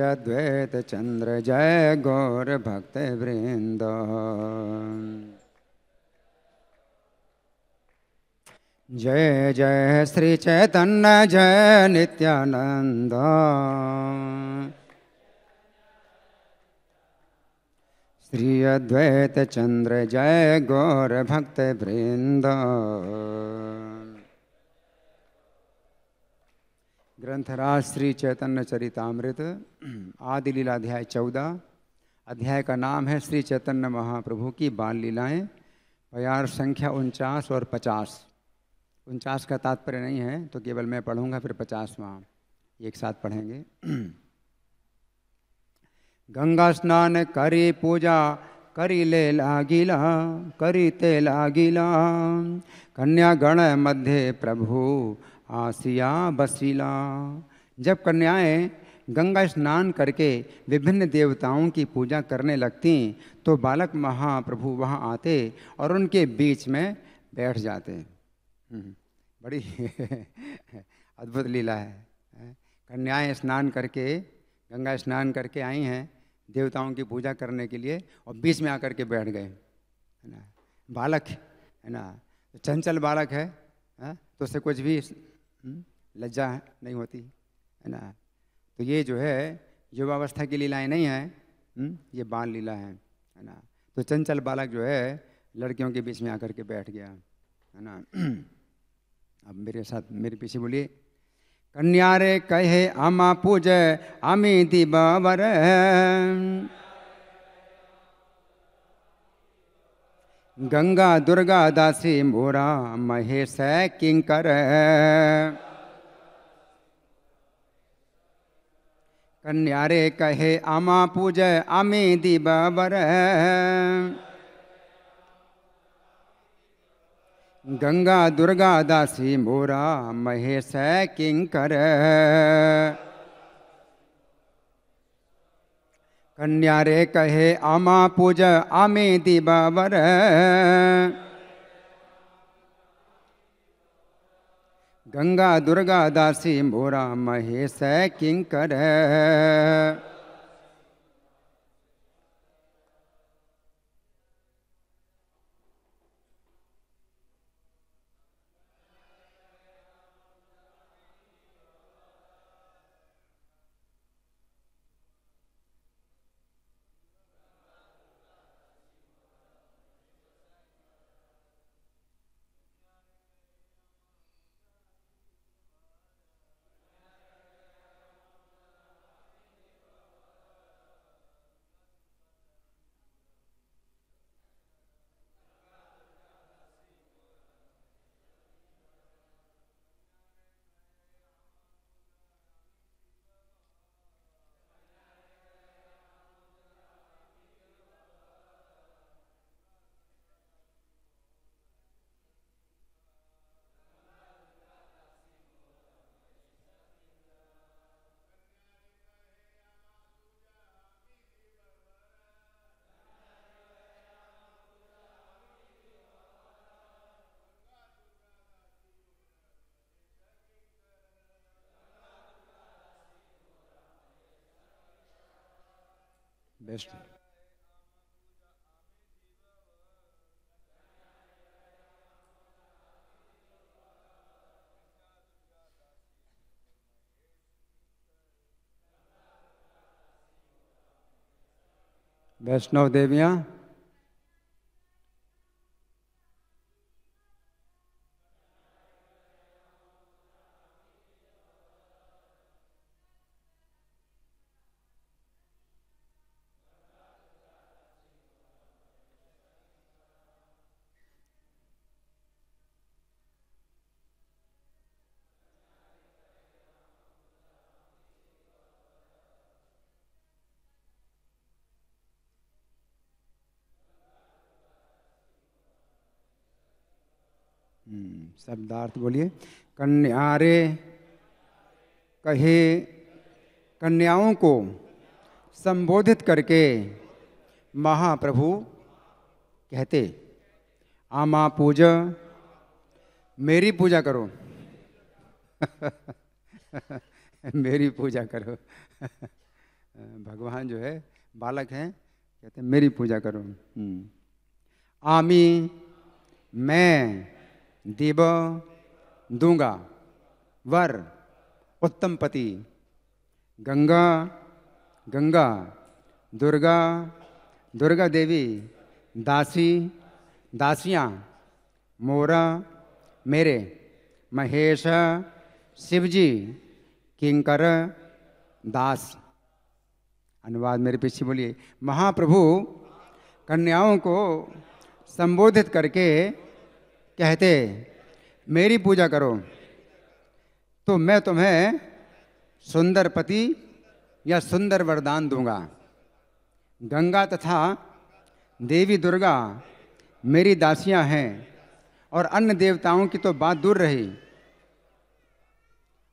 अद्वैत चंद्र जय गौर भक्त वृंद। जय जय श्री चैतन्य जय नित्यानंद। श्री अद्वैत चंद्र जय गौर भक्त वृंद। ग्रंथराज श्री चैतन्य चरितामृत आदि लीला अध्याय 14। अध्याय का नाम है श्री चैतन्य महाप्रभु की बाल लीलाएं। प्यार संख्या 49 और 50। 49 का तात्पर्य नहीं है तो केवल मैं पढ़ूंगा, फिर 50वां एक साथ पढ़ेंगे। गंगा स्नान करी पूजा करी ले लागिला, करी ते लागिला, कन्या गण मध्य प्रभु आसिया बसीला। जब कन्याएं गंगा स्नान करके विभिन्न देवताओं की पूजा करने लगती तो बालक महाप्रभु वहाँ आते और उनके बीच में बैठ जाते। बड़ी अद्भुत लीला है। कन्याएं स्नान करके गंगा स्नान करके आई हैं देवताओं की पूजा करने के लिए और बीच में आकर के बैठ गए, है ना। बालक है ना, चंचल बालक है तो उससे कुछ भी लज्जा नहीं होती, है ना। तो ये जो है युवावस्था की लीलाएं नहीं हैं, ये बाल लीला है ना। तो चंचल बालक जो है लड़कियों के बीच में आकर के बैठ गया, है ना। अब मेरे साथ मेरे पीछे बोलिए। कन्यारे कहे आमा पूज आमी दिबावर, गंगा दुर्गा दासी मोरा महेश किंकर। कन्यारे कहे आमा पूज आमी दिबावर, गंगा दुर्गा दासी मोरा महेश किंकर। कन्यारे कहे आमा पूज आमे दिबावर, गंगा दुर्गा दासी मोरा महेश किंकर। बेस्ट। वैष्णव देवियाँ शब्दार्थ बोलिए। कन्यारे कहे कन्याओं को संबोधित करके महाप्रभु कहते, आमा पूजा मेरी पूजा करो। मेरी पूजा करो। भगवान जो है बालक हैं, कहते हैं मेरी पूजा करो। आमी मैं देव दूंगा वर उत्तम पति, गंगा गंगा दुर्गा दुर्गा देवी दासी दासियाँ मोरा मेरे, महेश शिवजी किंकर दास। अनुवाद मेरे पीछे बोलिए। महाप्रभु कन्याओं को संबोधित करके कहते मेरी पूजा करो तो मैं तुम्हें सुंदर पति या सुंदर वरदान दूंगा। गंगा तथा देवी दुर्गा मेरी दासियां हैं और अन्य देवताओं की तो बात दूर रही,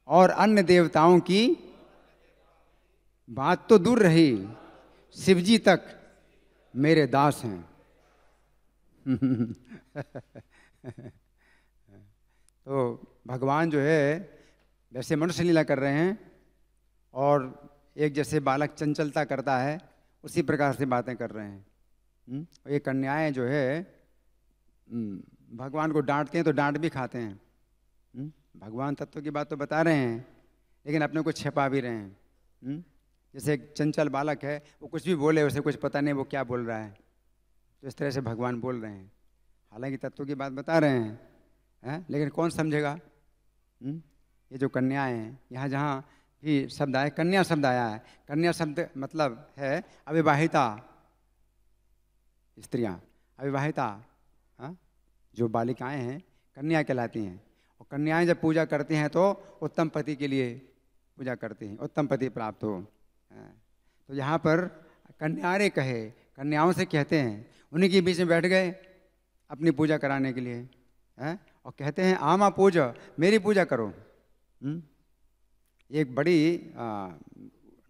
और अन्य देवताओं की बात तो दूर रही, शिवजी तक मेरे दास हैं। तो भगवान जो है वैसे मनुष्य लीला कर रहे हैं, और एक जैसे बालक चंचलता करता है उसी प्रकार से बातें कर रहे हैं। ये कन्याएं जो है भगवान को डांटते हैं तो डांट भी खाते हैं। भगवान तत्व की बात तो बता रहे हैं लेकिन अपने को छिपा भी रहे हैं। जैसे एक चंचल बालक है, वो कुछ भी बोले उसे कुछ पता नहीं वो क्या बोल रहा है, तो इस तरह से भगवान बोल रहे हैं। हालांकि तत्व की बात बता रहे हैं, लेकिन कौन समझेगा। ये जो कन्याएं हैं, यहाँ जहाँ भी शब्द आया, कन्या शब्द आया है, कन्या शब्द मतलब है अविवाहिता स्त्रियाँ, अविवाहिता जो बालिकाएं हैं कन्या कहलाती हैं। और कन्याएं जब पूजा करती हैं तो उत्तम पति के लिए पूजा करती हैं, उत्तम पति प्राप्त हो। तो यहाँ पर कन्यारे कहे, कन्याओं से कहते हैं, उन्हीं के बीच में बैठ गए अपनी पूजा कराने के लिए, और कहते हैं आमा पूजा, मेरी पूजा करो। एक बड़ी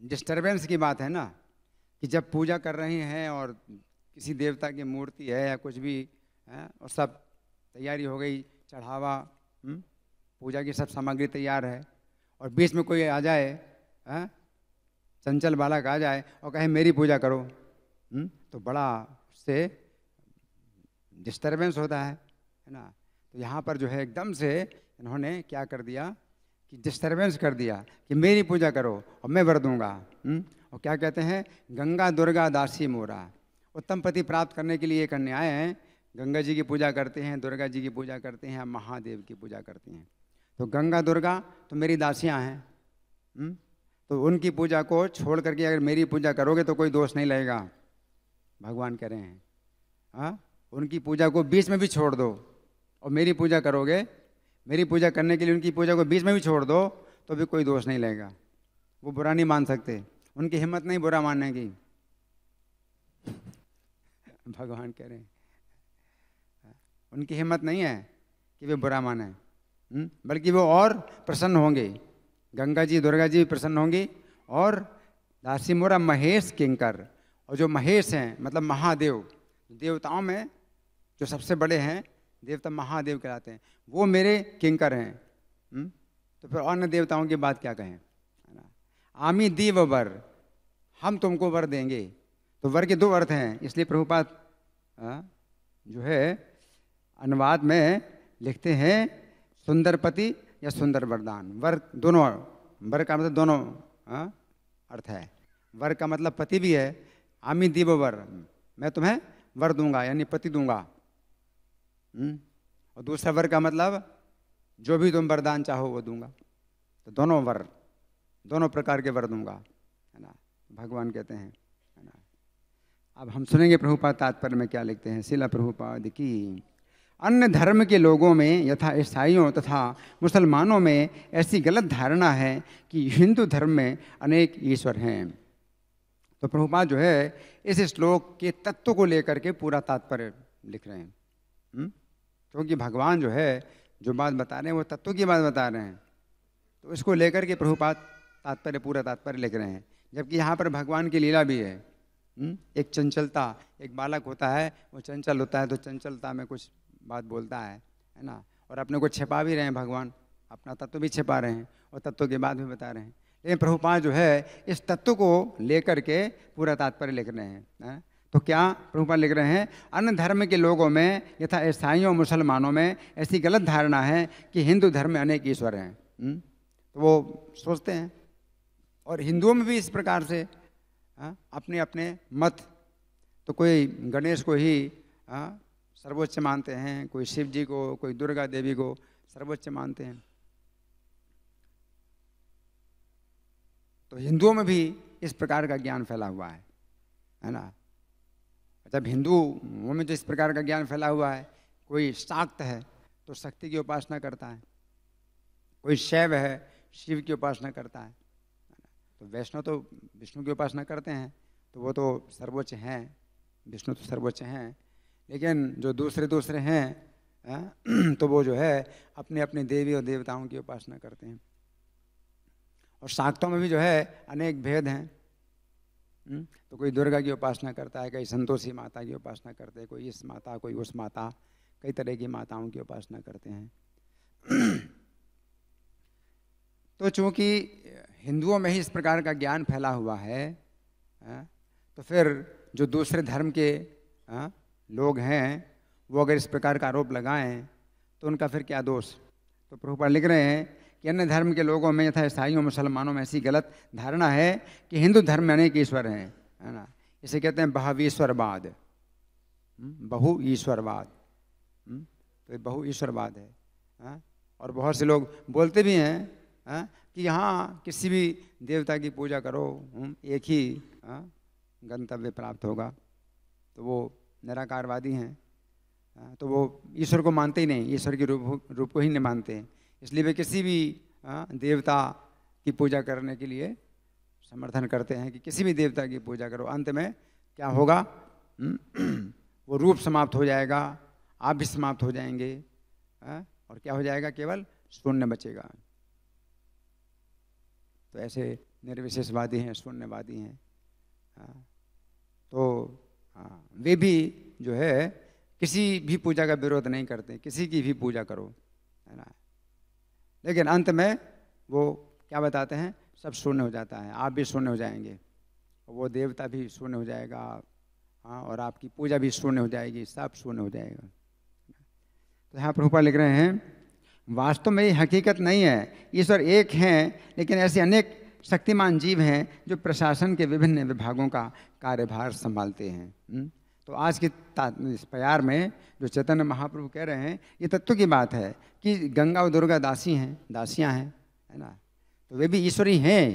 डिस्टरबेंस की बात है ना, कि जब पूजा कर रही हैं और किसी देवता की मूर्ति है या कुछ भी है, और सब तैयारी हो गई, चढ़ावा, पूजा की सब सामग्री तैयार है, और बीच में कोई आ जाए, चंचल बालक आ जाए और कहे मेरी पूजा करो, तो बड़ा उससे डिस्टरबेंस होता है ना। तो यहाँ पर जो है एकदम से इन्होंने क्या कर दिया कि डिस्टरबेंस कर दिया कि मेरी पूजा करो और मैं वर दूंगा। और क्या कहते हैं, गंगा दुर्गा दासी मोरा। उत्तम पति प्राप्त करने के लिए ये कन्याएं हैं, गंगा जी की पूजा करते हैं, दुर्गा जी की पूजा करते हैं, महादेव की पूजा करते हैं। तो गंगा दुर्गा तो मेरी दासियां हैं, तो उनकी पूजा को छोड़ करके अगर मेरी पूजा करोगे तो कोई दोष नहीं लगेगा, भगवान कह रहे हैं। उनकी पूजा को बीच में भी छोड़ दो और मेरी पूजा करोगे, मेरी पूजा करने के लिए उनकी पूजा को बीच में भी छोड़ दो तो भी कोई दोष नहीं लगेगा, वो बुरा नहीं मान सकते, उनकी हिम्मत नहीं बुरा मानने की। भगवान कह रहे हैं उनकी हिम्मत नहीं है कि वे बुरा माने, बल्कि वो और प्रसन्न होंगे, गंगा जी दुर्गा जी प्रसन्न होंगी। और दासी मोरा महेश किंकर, और जो महेश हैं मतलब महादेव, देवताओं में जो सबसे बड़े हैं देवता महादेव कहलाते हैं, वो मेरे किंकर हैं। तो फिर अन्य देवताओं की बात क्या कहें, है ना। आमी दीव वर, हम तुमको वर देंगे। तो वर के दो अर्थ हैं, इसलिए प्रभुपाद जो है अनुवाद में लिखते हैं सुंदर पति या सुंदर वरदान। वर दोनों, वर का मतलब दोनों अर्थ है। वर का मतलब पति भी है, आमी दीव वर, मैं तुम्हें वर दूंगा यानी पति दूंगा। और दूसरा वर का मतलब जो भी तुम वरदान चाहो वो दूंगा। तो दोनों वर, दोनों प्रकार के वर दूंगा, है ना, भगवान कहते हैं, है ना। अब हम सुनेंगे प्रभुपाद तात्पर्य में क्या लिखते हैं। शिला प्रभुपाद की। अन्य धर्म के लोगों में यथा ईसाइयों तथा मुसलमानों में ऐसी गलत धारणा है कि हिंदू धर्म में अनेक ईश्वर हैं। तो प्रभुपाद जो है इस श्लोक के तत्व को लेकर के पूरा तात्पर्य लिख रहे हैं, क्योंकि भगवान जो है जो बात बता रहे हैं वो तत्व की बात बता रहे हैं, तो इसको लेकर के प्रभुपाद तात्पर्य पूरा तात्पर्य लिख रहे हैं। जबकि यहाँ पर भगवान की लीला भी है। एक चंचलता, एक बालक होता है वो चंचल होता है तो चंचलता में कुछ बात बोलता है ना, और अपने को छिपा भी रहे हैं भगवान, अपना तत्व भी छिपा रहे हैं और तत्व की बात भी बता रहे हैं। लेकिन प्रभुपाद जो है इस तत्व को लेकर के पूरा तात्पर्य लिख रहे हैं। तो क्या प्रभुपाद लिख रहे हैं, अन्य धर्म के लोगों में यथा ईसाइयों मुसलमानों में ऐसी गलत धारणा है कि हिंदू धर्म में अनेक ईश्वर हैं। तो वो सोचते हैं, और हिंदुओं में भी इस प्रकार से अपने अपने मत, तो कोई गणेश को ही सर्वोच्च मानते हैं, कोई शिव जी को, कोई दुर्गा देवी को सर्वोच्च मानते हैं। तो हिंदुओं में भी इस प्रकार का ज्ञान फैला हुआ है ना। जब हिंदुओं में जो इस प्रकार का ज्ञान फैला हुआ है, कोई शाक्त है तो शक्ति की उपासना करता है, कोई शैव है शिव की उपासना करता है, तो वैष्णव तो विष्णु की उपासना करते हैं, तो वो तो सर्वोच्च हैं, विष्णु तो सर्वोच्च हैं। लेकिन जो दूसरे हैं तो वो जो है अपने अपने देवी और देवताओं की उपासना करते हैं। और शाक्तों में भी जो है अनेक भेद हैं। तो कोई दुर्गा की उपासना करता है, कोई संतोषी माता की उपासना करते हैं, कोई इस माता, कोई उस माता, कई तरह की माताओं की उपासना करते हैं। तो चूंकि हिंदुओं में ही इस प्रकार का ज्ञान फैला हुआ है, तो फिर जो दूसरे धर्म के लोग हैं वो अगर इस प्रकार का आरोप लगाएं तो उनका फिर क्या दोष। तो प्रभुपाद लिख रहे हैं कि अन्य धर्म के लोगों में यथा ईसाइयों मुसलमानों में ऐसी गलत धारणा है कि हिंदू धर्म में अनेक ईश्वर हैं, है ना। इसे कहते हैं बहुईश्वरवाद, बहु ईश्वरवाद। तो बहु ईश्वरवाद है। और बहुत से लोग बोलते भी हैं कि यहाँ किसी भी देवता की पूजा करो, एक ही गंतव्य प्राप्त होगा। तो वो निराकारवादी हैं। तो वो ईश्वर को मानते ही नहीं, ईश्वर के रूप को ही नहीं मानते हैं। इसलिए वे किसी भी देवता की पूजा करने के लिए समर्थन करते हैं कि किसी भी देवता की पूजा करो, अंत में क्या होगा, वो रूप समाप्त हो जाएगा, आप भी समाप्त हो जाएंगे, और क्या हो जाएगा, केवल शून्य बचेगा। तो ऐसे निर्विशेषवादी हैं, शून्यवादी हैं। तो वे भी जो है किसी भी पूजा का विरोध नहीं करते, किसी की भी पूजा करो, है ना। लेकिन अंत में वो क्या बताते हैं, सब शून्य हो जाता है, आप भी शून्य हो जाएंगे, वो देवता भी शून्य हो जाएगा, और आपकी पूजा भी शून्य हो जाएगी, सब शून्य हो जाएगा। तो यहाँ प्रभुपाद लिख रहे हैं, वास्तव में ये हकीकत नहीं है, ईश्वर एक हैं, लेकिन ऐसे अनेक शक्तिमान जीव हैं जो प्रशासन के विभिन्न विभागों का कार्यभार संभालते हैं। तो आज के इस प्यार में जो चैतन्य महाप्रभु कह रहे हैं, ये तत्व की बात है कि गंगा और दुर्गा दासियां हैं, है ना। तो वे भी ईश्वरी हैं,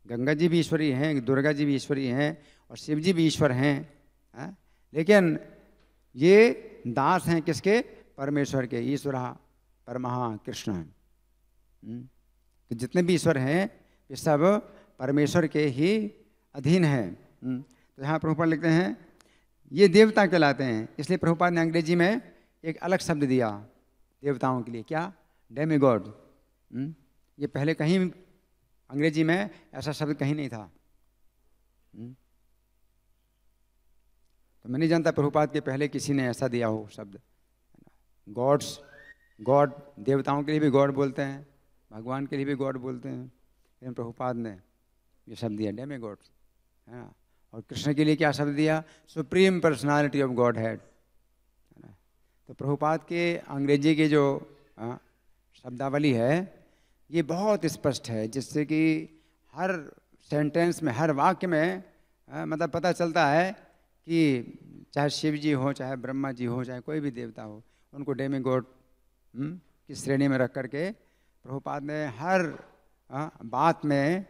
गंगा जी भी ईश्वरी हैं, दुर्गा जी भी ईश्वरी हैं, और शिव जी भी ईश्वर हैं। लेकिन ये दास हैं किसके, परमेश्वर के, ईश्वर परमः कृष्ण। तो जितने भी ईश्वर हैं ये सब परमेश्वर के ही अधीन हैं। तो यहाँ प्रभुपाद लिखते हैं ये देवता कहलाते हैं। इसलिए प्रभुपाद ने अंग्रेजी में एक अलग शब्द दिया देवताओं के लिए, क्या, डेमीगॉड। ये पहले कहीं अंग्रेजी में ऐसा शब्द कहीं नहीं था। तो मैं नहीं जानता प्रभुपाद के पहले किसी ने ऐसा दिया हो शब्द। गॉड्स, गॉड देवताओं के लिए भी गॉड बोलते हैं, भगवान के लिए भी गॉड बोलते हैं, लेकिन प्रभुपाद ने ये शब्द दिया डेमीगॉड, है ना। और कृष्ण के लिए क्या शब्द दिया, supreme personality of God head. तो प्रभुपाद के अंग्रेजी की जो शब्दावली है ये बहुत स्पष्ट है, जिससे कि हर सेंटेंस में, हर वाक्य में मतलब पता चलता है कि चाहे शिव जी हो, चाहे ब्रह्मा जी हो, चाहे कोई भी देवता हो, उनको डेमीगॉड की श्रेणी में रख करके प्रभुपाद ने हर बात में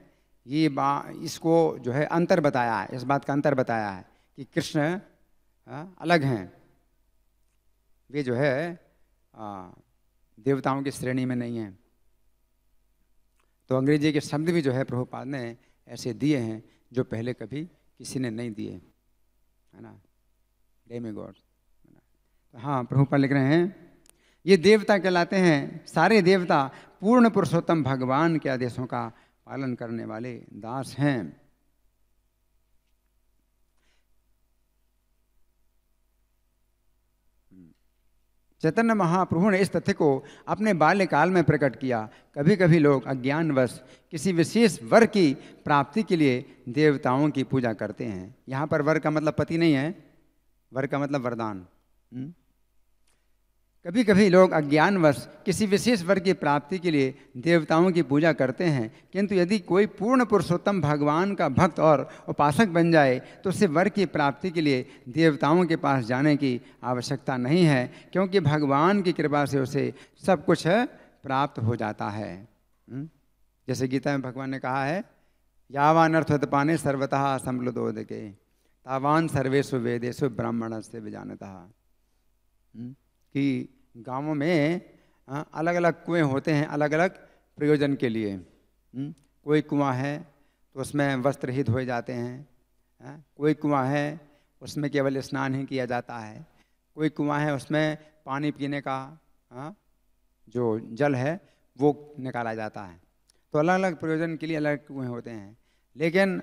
इसको जो है अंतर बताया है, इस बात का अंतर बताया है कि कृष्ण अलग हैं, वे जो है देवताओं की श्रेणी में नहीं हैं। तो अंग्रेजी के शब्द भी जो है प्रभुपाद ने ऐसे दिए हैं जो पहले कभी किसी ने नहीं दिए, है ना, डेमीगॉड। तो हाँ, प्रभुपाद लिख रहे हैं ये देवता कहलाते हैं, सारे देवता पूर्ण पुरुषोत्तम भगवान के आदेशों का पालन करने वाले दास हैं। चैतन्य महाप्रभु ने इस तथ्य को अपने बाल्यकाल में प्रकट किया। कभी कभी लोग अज्ञानवश किसी विशेष वर की प्राप्ति के लिए देवताओं की पूजा करते हैं। यहाँ पर वर का मतलब पति नहीं है, वर का मतलब वरदान। कभी कभी लोग अज्ञानवश किसी विशेष वर की प्राप्ति के लिए देवताओं की पूजा करते हैं, किंतु यदि कोई पूर्ण पुरुषोत्तम भगवान का भक्त और उपासक बन जाए तो उसे वर की प्राप्ति के लिए देवताओं के पास जाने की आवश्यकता नहीं है, क्योंकि भगवान की कृपा से उसे सब कुछ प्राप्त हो जाता है। जैसे गीता में भगवान ने कहा है, यावान अर्थोत्पाने सर्वतः संप्लुतोदके तावान सर्वेषु वेदेषु ब्राह्मणस्य विजानतः। कि गांवों में अलग अलग कुएं होते हैं अलग अलग प्रयोजन के लिए। कोई कुआं है तो उसमें वस्त्र ही धोए जाते हैं, कोई कुआं है उसमें केवल स्नान ही किया जाता है, कोई कुआं है उसमें पानी पीने का जो जल है वो निकाला जाता है। तो अलग अलग प्रयोजन के लिए अलग कुएं होते हैं, लेकिन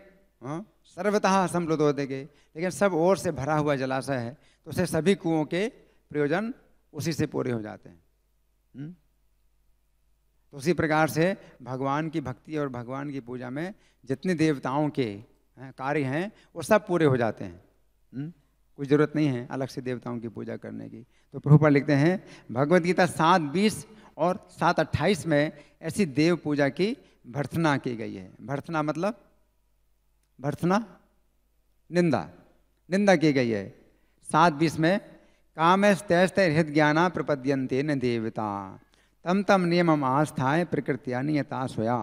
सर्वतः संप्लुतोदके, लेकिन सब ओर से भरा हुआ जलाशय है तो उसे सभी कुओं के प्रयोजन उसी से पूरे हो जाते हैं। तो उसी प्रकार से भगवान की भक्ति और भगवान की पूजा में जितने देवताओं के कार्य हैं वो सब पूरे हो जाते हैं। कोई ज़रूरत नहीं है अलग से देवताओं की पूजा करने की। तो प्रभुपाद लिखते हैं भगवद गीता 7:20 और 7:28 में ऐसी देव पूजा की भर्त्सना की गई है। भर्त्सना मतलब भर्त्सना निंदा, निंदा की गई है। 7:20 में कामस्तैस्तै हृद ज्ञाना प्रपद्यन्ते न देवता तम तम नियमम आस्थाएं प्रकृतिया नियता स्वया।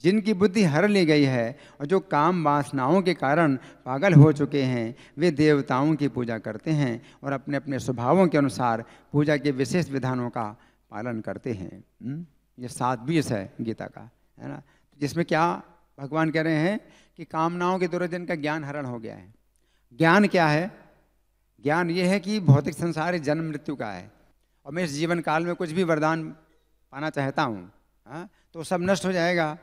जिनकी बुद्धि हर ली गई है और जो काम वासनाओं के कारण पागल हो चुके हैं वे देवताओं की पूजा करते हैं और अपने अपने स्वभावों के अनुसार पूजा के विशेष विधानों का पालन करते हैं। ये 7:20 है गीता का, है ना। जिसमें क्या भगवान कह रहे हैं कि कामनाओं के दुर्जन का ज्ञान हरण हो गया है। ज्ञान क्या है? ज्ञान ये है कि भौतिक संसार जन्म मृत्यु का है और मैं इस जीवन काल में कुछ भी वरदान पाना चाहता हूँ तो सब नष्ट हो जाएगा,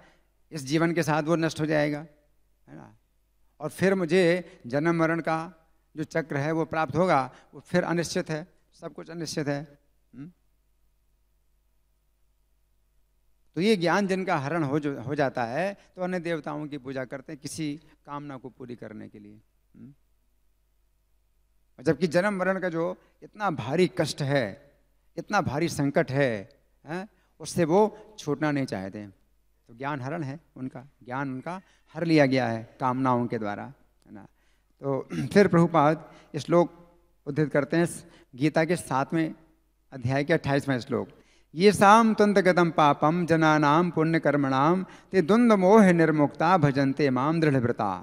इस जीवन के साथ वो नष्ट हो जाएगा, है ना। और फिर मुझे जन्म मरण का जो चक्र है वो प्राप्त होगा, वो फिर अनिश्चित है, सब कुछ अनिश्चित है। तो ये ज्ञान जिनका हरण हो जाता है तो अन्य देवताओं की पूजा करते हैं किसी कामना को पूरी करने के लिए। जबकि जन्म मरण का जो इतना भारी कष्ट है, इतना भारी संकट है, उससे वो छूटना नहीं चाहते। तो ज्ञान हरण है उनका, ज्ञान उनका हर लिया गया है कामनाओं के द्वारा, है ना। तो फिर प्रभुपाद श्लोक उद्धृत करते हैं गीता के 7वें अध्याय के 28वें श्लोक। ये साम त्वंतगतम पापम जनानाम पुण्य कर्मणाम ते द्वंद्व मोह निर्मुक्ता भजन्ते माम दृढ़व्रता।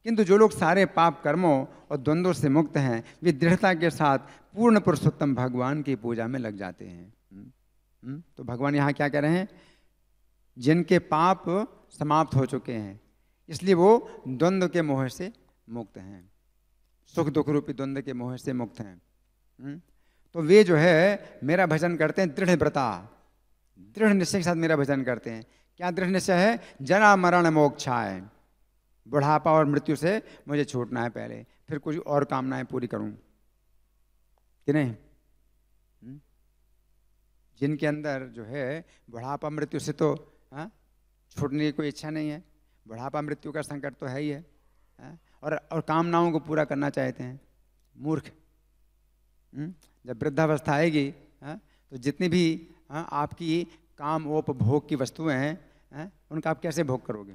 किंतु जो लोग सारे पाप कर्मों और द्वंद्वों से मुक्त हैं वे दृढ़ता के साथ पूर्ण पुरुषोत्तम भगवान की पूजा में लग जाते हैं। तो भगवान यहाँ क्या कह रहे हैं? जिनके पाप समाप्त हो चुके हैं इसलिए वो द्वंद्व के मोह से मुक्त हैं, सुख दुख रूपी द्वंद्व के मोह से मुक्त हैं। तो वे जो है मेरा भजन करते हैं दृढ़ व्रता, दृढ़ निश्चय के साथ मेरा भजन करते हैं। क्या दृढ़ निश्चय है? जरा मरण मोक्षाय, बुढ़ापा और मृत्यु से मुझे छूटना है पहले, फिर कुछ और कामनाएं पूरी करूं कि नहीं। जिनके अंदर जो है बुढ़ापा मृत्यु से तो छूटने की कोई इच्छा नहीं है, बुढ़ापा मृत्यु का संकट तो है ही है, और कामनाओं को पूरा करना चाहते हैं। मूर्ख। जब वृद्धावस्था आएगी तो जितनी भी आपकी काम उपभोग की वस्तुएं हैं उनका आप कैसे भोग करोगे?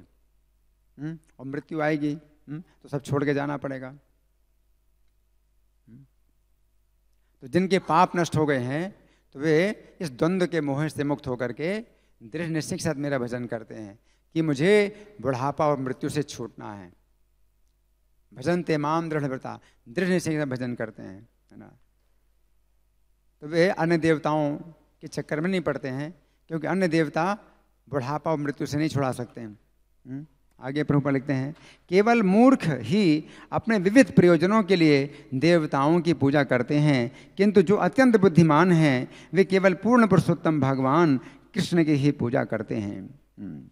और मृत्यु आएगी तो सब छोड़ के जाना पड़ेगा। तो जिनके पाप नष्ट हो गए हैं तो वे इस द्वंद्व के मोह से मुक्त होकर के दृढ़ निश्चय के साथ मेरा भजन करते हैं कि मुझे बुढ़ापा और मृत्यु से छूटना है। भजन ते माम दृढ़व्रता, दृढ़ निश्चय के साथ भजन करते हैं, है ना। तो वे अन्य देवताओं के चक्कर में नहीं पड़ते हैं, क्योंकि अन्य देवता बुढ़ापा और मृत्यु से नहीं छुड़ा सकते हैं। आगे प्रभुपाद लिखते हैं केवल मूर्ख ही अपने विविध प्रयोजनों के लिए देवताओं की पूजा करते हैं, किंतु जो अत्यंत बुद्धिमान हैं वे केवल पूर्ण पुरुषोत्तम भगवान कृष्ण की ही पूजा करते हैं।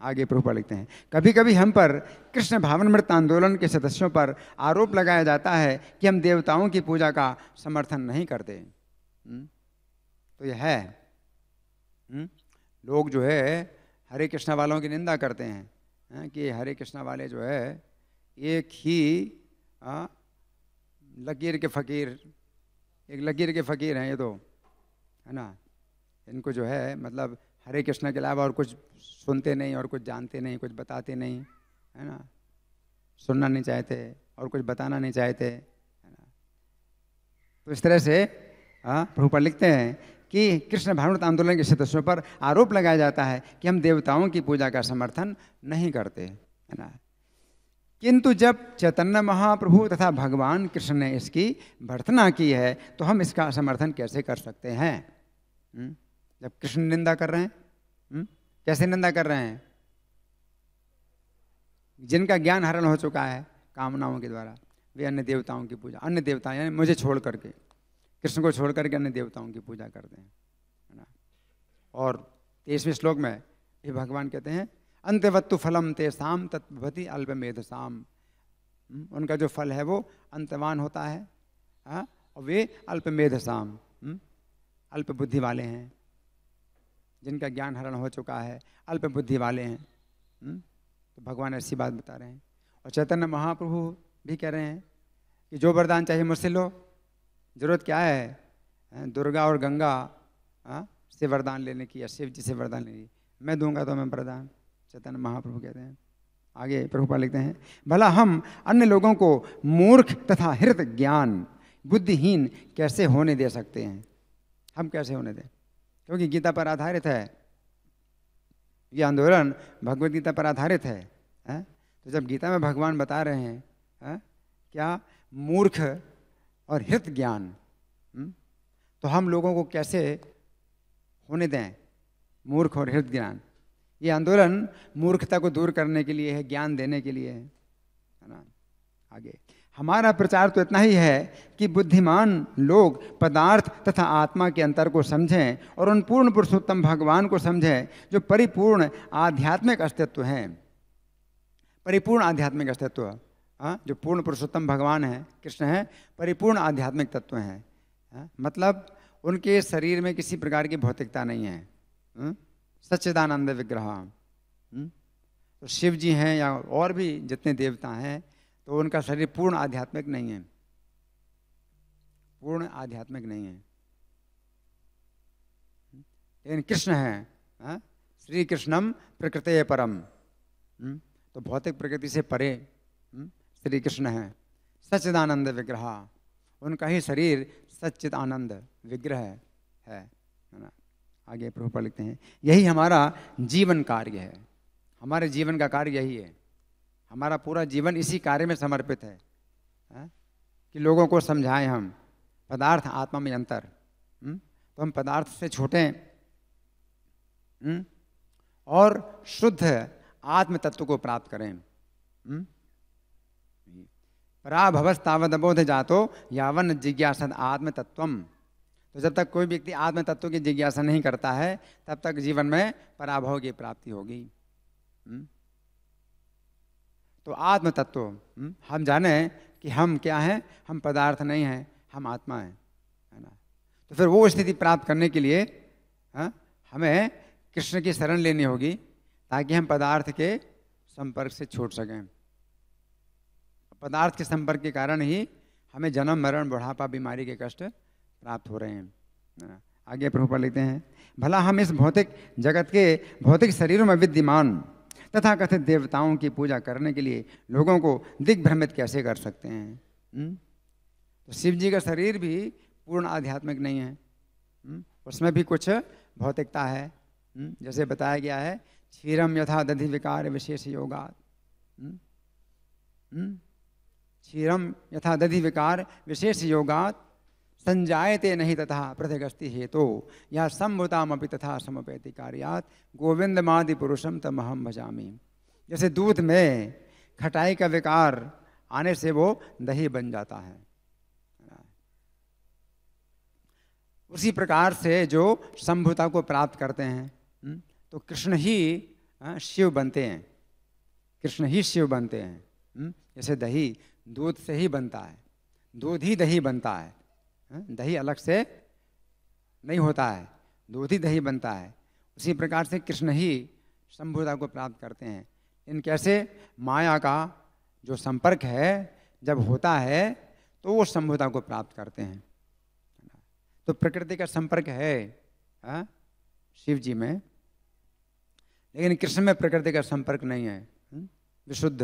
आगे प्रभुपाद लिखते हैं कभी कभी हम पर कृष्ण भावनामृत आंदोलन के सदस्यों पर आरोप लगाया जाता है कि हम देवताओं की पूजा का समर्थन नहीं करते। तो यह है। लोग जो है हरे कृष्णा वालों की निंदा करते हैं कि हरे कृष्णा वाले जो है एक ही लकीर के फ़कीर, एक लकीर के फ़कीर हैं ये तो, है ना। इनको जो है मतलब हरे कृष्णा के अलावा और कुछ सुनते नहीं और कुछ जानते नहीं, कुछ बताते नहीं, है ना। सुनना नहीं चाहते और कुछ बताना नहीं चाहते, है ना। तो इस तरह से प्रभुपाद लिखते हैं कि कृष्ण भावनामृत आंदोलन के सदस्यों पर आरोप लगाया जाता है कि हम देवताओं की पूजा का समर्थन नहीं करते, है ना। किंतु जब चैतन्य महाप्रभु तथा भगवान कृष्ण ने इसकी भर्त्सना की है तो हम इसका समर्थन कैसे कर सकते हैं? जब कृष्ण निंदा कर रहे हैं, कैसे निंदा कर रहे हैं? जिनका ज्ञान हरण हो चुका है कामनाओं के द्वारा, वे अन्य देवताओं की पूजा, अन्य देवता यानी मुझे छोड़ करके, कृष्ण को छोड़ करके अन्य देवताओं की पूजा करते हैं, है ना। और 23वें श्लोक में ये भगवान कहते हैं अंतवत्तु फलम तेसाम तत्भवति अल्पमेधसाम। उनका जो फल है वो अंतवान होता है, और वे अल्पमेधसाम, अल्प बुद्धि वाले हैं, जिनका ज्ञान हरण हो चुका है, अल्प बुद्धि वाले हैं। तो भगवान ऐसी बात बता रहे हैं। और चैतन्य महाप्रभु भी कह रहे हैं कि जो वरदान चाहिए मुझसे लो, जरूरत क्या है दुर्गा और गंगा से वरदान लेने की या शिव जी से वरदान लेने की, मैं दूंगा तो मैं वरदान। चैतन्य महाप्रभु कहते हैं। आगे प्रभुपाद लिखते हैं भला हम अन्य लोगों को मूर्ख तथा हृत ज्ञान बुद्धिहीन कैसे होने दे सकते हैं? हम कैसे होने दें? क्योंकि गीता पर आधारित है, ये आंदोलन भगवद गीता पर आधारित है, तो जब गीता में भगवान बता रहे हैं क्या मूर्ख और हित ज्ञान, तो हम लोगों को कैसे होने दें मूर्ख और हित ज्ञान? ये आंदोलन मूर्खता को दूर करने के लिए है, ज्ञान देने के लिए है ना। आगे हमारा प्रचार तो इतना ही है कि बुद्धिमान लोग पदार्थ तथा आत्मा के अंतर को समझें और उन पूर्ण पुरुषोत्तम भगवान को समझें जो परिपूर्ण आध्यात्मिक अस्तित्व हैं। परिपूर्ण आध्यात्मिक अस्तित्व, जो पूर्ण पुरुषोत्तम भगवान हैं, कृष्ण हैं, परिपूर्ण आध्यात्मिक तत्व हैं। मतलब उनके शरीर में किसी प्रकार की भौतिकता नहीं है, सच्चिदानंद विग्रह। तो शिव जी हैं या और भी जितने देवता हैं, तो उनका शरीर पूर्ण आध्यात्मिक नहीं है, पूर्ण आध्यात्मिक नहीं है। लेकिन कृष्ण हैं, श्री कृष्णम प्रकृते परम, तो भौतिक प्रकृति से परे श्री कृष्ण हैं। सच्चिदानंद विग्रह, उनका ही शरीर सच्चिद आनंद विग्रह है ना। आगे प्रभुपाद लिखते हैं यही हमारा जीवन कार्य है, हमारे जीवन का कार्य यही है, हमारा पूरा जीवन इसी कार्य में समर्पित है, कि लोगों को समझाएं हम पदार्थ आत्मा में अंतर। तो हम पदार्थ से छूटें और शुद्ध आत्म तत्व को प्राप्त करें। पराभवस्तावदबोध जातो यावन जिज्ञासद आत्म तत्वम। तो जब तक कोई व्यक्ति आत्म तत्व की जिज्ञासा नहीं करता है तब तक जीवन में पराभव की प्राप्ति होगी। तो आत्म तत्व, हम जाने कि हम क्या हैं, हम पदार्थ नहीं हैं, हम आत्मा हैं, है ना। तो फिर वो स्थिति प्राप्त करने के लिए हमें कृष्ण की शरण लेनी होगी ताकि हम पदार्थ के संपर्क से छूट सकें। पदार्थ के संपर्क के कारण ही हमें जन्म मरण बुढ़ापा बीमारी के कष्ट प्राप्त हो रहे हैं। आगे प्रभुपाद लिखते हैं भला हम इस भौतिक जगत के भौतिक शरीरों में विद्यमान तथा कथित देवताओं की पूजा करने के लिए लोगों को दिग्भ्रमित कैसे कर सकते हैं? तो शिव जी का शरीर भी पूर्ण आध्यात्मिक नहीं है, उसमें भी कुछ भौतिकता है। जैसे बताया गया है क्षीरम यथा दधि विकार विशेष योगात्, क्षीरम यथा दधि विकार विशेष योगात् संजायते नहीं तथा पृथगस्ति हेतो या संभुतामपि तथा समपैति कार्यात् गोविंदमादि पुरुषम तमहम भजामि। जैसे दूध में खटाई का विकार आने से वो दही बन जाता है, उसी प्रकार से जो संभुता को प्राप्त करते हैं तो कृष्ण ही शिव बनते हैं, कृष्ण ही शिव बनते हैं। जैसे दही दूध से ही बनता है, दूध ही दही बनता है, दही अलग से नहीं होता है, दूध ही दही बनता है। उसी प्रकार से कृष्ण ही संभुता को प्राप्त करते हैं। इन कैसे? माया का जो संपर्क है जब होता है तो वो संभुता को प्राप्त करते हैं। तो प्रकृति का संपर्क है शिव जी में, लेकिन कृष्ण में प्रकृति का संपर्क नहीं है। विशुद्ध